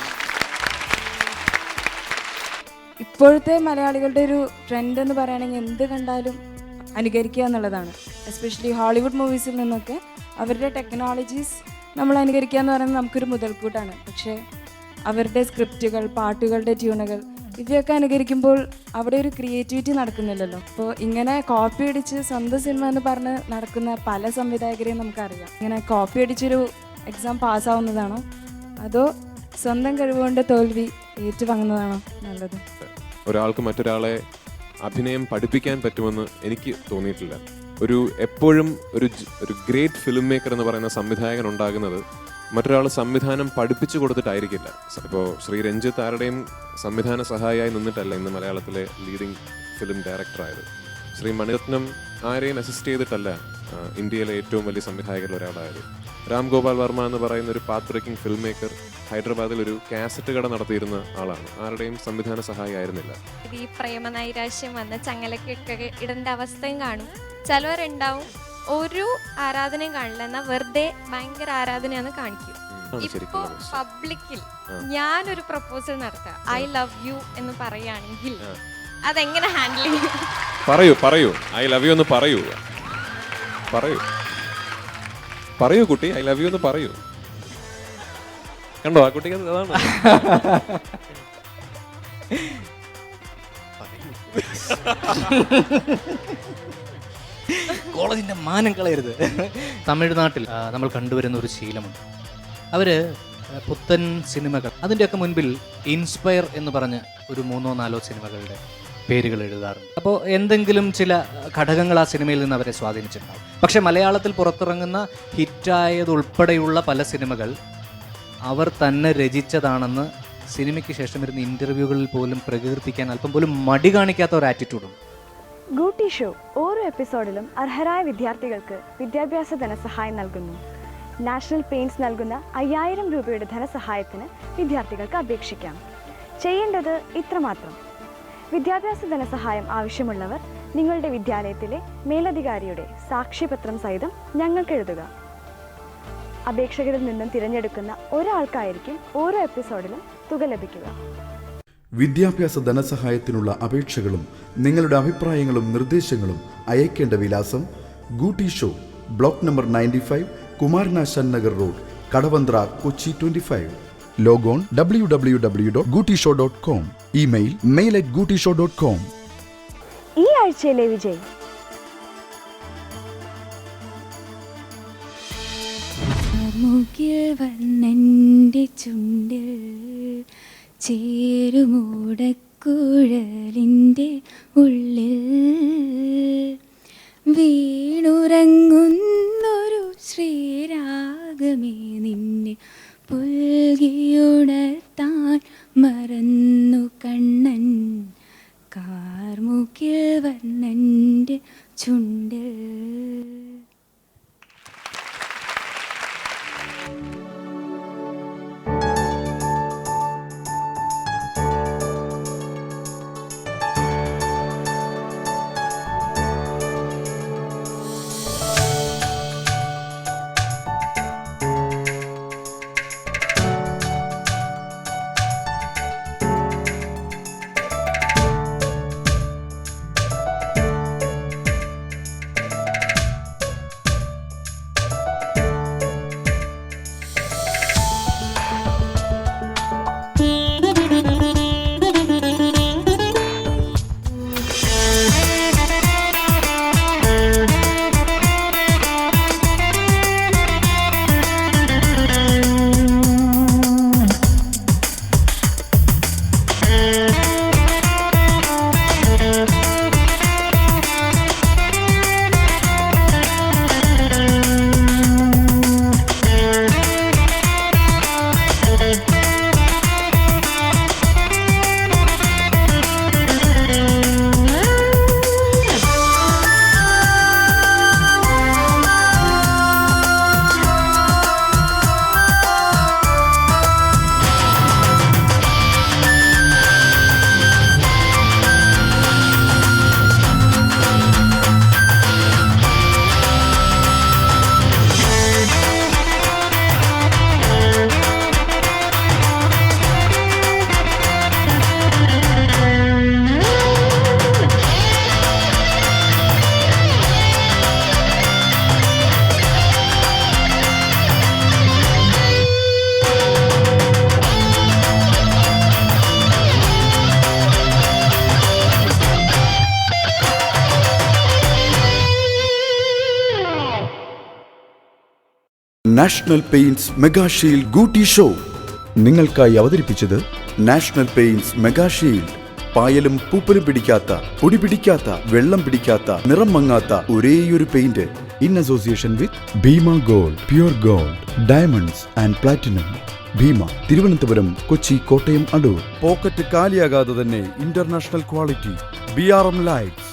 ഇപ്പോഴത്തെ മലയാളികളുടെ ഒരു ട്രെൻഡ് എന്ന് പറയുകയാണെങ്കിൽ എന്ത് കണ്ടാലും അനുകരിക്കുക എന്നുള്ളതാണ്. എസ്പെഷ്യലി ഹോളിവുഡ് മൂവീസിൽ നിന്നൊക്കെ അവരുടെ ടെക്നോളജീസ് നമ്മൾ അനുകരിക്കുക എന്ന് പറയുന്നത് നമുക്കൊരു മുതൽക്കൂട്ടാണ്. പക്ഷേ അവരുടെ സ്ക്രിപ്റ്റുകൾ, പാട്ടുകളുടെ ട്യൂണുകൾ ഇവയൊക്കെ അനുകരിക്കുമ്പോൾ അവിടെ ഒരു ക്രിയേറ്റിവിറ്റി നടക്കുന്നില്ലല്ലോ. അപ്പോൾ ഇങ്ങനെ കോപ്പി അടിച്ച് സ്വന്തം സിനിമ എന്ന് പറഞ്ഞ് നടക്കുന്ന പല സംവിധായകരെയും നമുക്കറിയാം. ഇങ്ങനെ കോപ്പി അടിച്ചൊരു എക്സാം പാസ്സാവുന്നതാണോ അതോ സ്വന്തം കഴിവുകൊണ്ട് തോൽവി ഏറ്റുവാങ്ങുന്നതാണോ നല്ലത്? ഒരാൾക്ക് മറ്റൊരാളെ അഭിനയം പഠിപ്പിക്കാൻ പറ്റുമെന്ന് എനിക്ക് തോന്നിയിട്ടില്ല. എപ്പോഴും ഒരു ഗ്രേറ്റ് ഫിലിം മേക്കർ എന്ന് പറയുന്ന സംവിധായകൻ ഉണ്ടാകുന്നത് മറ്റൊരാൾ സംവിധാനം പഠിപ്പിച്ചു കൊടുത്തിട്ടായിരിക്കില്ല. ഇപ്പോൾ ശ്രീ രഞ്ജിത്ത് ആരുടെയും സംവിധാന സഹായിയായി നിന്നിട്ടല്ല ഇന്ന് മലയാളത്തിലെ ലീഡിംഗ് ഫിലിം ഡയറക്ടറായത്. ശ്രീ മണിരത്നം ആരെയും അസിസ്റ്റ് ചെയ്തിട്ടല്ല ഇന്ത്യയിലെ ഏറ്റവും വലിയ സംവിധായകരിൽ ഒരാളായത്. രാം ഗോപാൽ വർമ്മ എന്ന് പറയുന്ന ഒരു പാത്ത് ബ്രേക്കിംഗ് ഫിലിം മേക്കർ ഹൈദരാബാദിൽ ഒരു കാസറ്റ് കട നടത്തിയിരുന്ന ആളാണ്. ആരുടെയും സംവിധാന സഹായി ആയിരുന്നില്ല. ഈ പ്രേമനൈരാശ്യം വന്ന ചങ്ങലക്കൊക്കെ ഇടേണ്ട അവസ്ഥയും കാണും. ചിലവരുണ്ടാവും ഒരു ആരാധനയും കാണില്ല, എന്നാൽ വെറുതെ ഭയങ്കര ആരാധനയാന്ന് കാണിക്കും. ഇപ്പോ പബ്ലിക്കിൽ ഞാനൊരു പ്രപ്പോസൽ നടത്താം, ഐ ലവ് യു എന്ന് പറയുകയാണെങ്കിൽ അതെങ്ങനെ ഹാൻഡിൽ ചെയ്യും? പറയൂ ഐ ലവ് യു എന്ന് പറയൂ കുട്ടി, ഐ ലവ് യു എന്ന് പറയൂ. കണ്ടോ ആ കുട്ടിക്ക് അതാണ്. കോളേജിൻ്റെ മാനം കളയരുത്. തമിഴ്നാട്ടിൽ നമ്മൾ കണ്ടുവരുന്ന ഒരു ശീലമുണ്ട്. അവർ പുത്തൻ സിനിമകൾ അതിൻ്റെയൊക്കെ മുൻപിൽ ഇൻസ്പയർ എന്ന് പറഞ്ഞ് ഒരു 3-4 സിനിമകളുടെ പേരുകൾ എഴുതാറുണ്ട്. അപ്പോൾ എന്തെങ്കിലും ചില ഘടകങ്ങൾ ആ സിനിമയിൽ നിന്ന് അവരെ സ്വാധീനിച്ചിട്ടുണ്ടാവും. പക്ഷേ മലയാളത്തിൽ പുറത്തിറങ്ങുന്ന ഹിറ്റായതുൾപ്പെടെയുള്ള പല സിനിമകൾ അവർ തന്നെ രചിച്ചതാണെന്ന് സിനിമയ്ക്ക് ശേഷം വരുന്ന ഇൻ്റർവ്യൂകളിൽ പോലും പ്രകീർത്തിക്കാൻ അല്പം പോലും മടി കാണിക്കാത്ത ഒരു ആറ്റിറ്റ്യൂഡുണ്ട്. ഗൂട്ടി ഷോ ഓരോ എപ്പിസോഡിലും അർഹരായ വിദ്യാർത്ഥികൾക്ക് വിദ്യാഭ്യാസ ധനസഹായം നൽകുന്നു. നാഷണൽ പെയിൻറ്റ്സ് നൽകുന്ന 5000 രൂപയുടെ ധനസഹായത്തിന് വിദ്യാർത്ഥികൾക്ക് അപേക്ഷിക്കാം. ചെയ്യേണ്ടത് ഇത്രമാത്രം: വിദ്യാഭ്യാസ ധനസഹായം ആവശ്യമുള്ളവർ നിങ്ങളുടെ വിദ്യാലയത്തിലെ മേലധികാരിയുടെ സാക്ഷ്യപത്രം സഹിതം ഞങ്ങൾക്ക് എഴുതുക. അപേക്ഷകരിൽ നിന്നും തിരഞ്ഞെടുക്കുന്ന ഒരാൾക്കായിരിക്കും ഓരോ എപ്പിസോഡിലും തുക ലഭിക്കുക. വിദ്യാഭ്യാസ ധനസഹായത്തിനുള്ള അപേക്ഷകളും നിങ്ങളുടെ അഭിപ്രായങ്ങളും നിർദ്ദേശങ്ങളും അയക്കേണ്ട വിലാസം ഗൂട്ടി show, block number 95, Kumaranasan Nagar road, Kadavanthra, Kochi 25. Logon www.gootishow.com. Email mail@gootishow.com. ഈ ആഴ്ചയിലെ വിജയ് വന്നെൻ്റെ ചുണ്ടിൽ ചേരുമൂടക്കുഴലിൻ്റെ ഉള്ളിൽ വീണുറങ്ങുന്നൊരു ശ്രീരാഗമേ നിന്നെ പുൽകിയുണർത്താൻ മറന്നു കണ്ണൻ. കാർമുകിൽ വന്നെൻ്റെ ചുണ്ടിൽ. നാഷണൽ പെയിന്റ്സ് മെഗാ ഷീൽഡ് ഗൂട്ടി ഷോ നിങ്ങൾക്കായി അവതരിപ്പിച്ചത് നാഷണൽ പെയിന്റ്സ് മെഗാ ഷീൽഡ്. പായലും പൂപ്പലും പിടിക്കാത്ത, പൊടി പിടിക്കാത്ത, വെള്ളം പിടിക്കാത്ത, നിറം മങ്ങാത്ത ഒരേയൊരു paint. In association with Bhima gold, pure gold, diamonds and platinum. Bhima, Thiruvananthapuram, Kochi, Kottayam, Adoor. Pocket കാലിയാകാതെ തന്നെ ഇന്റർനാഷണൽ ക്വാളിറ്റി. BRM lights.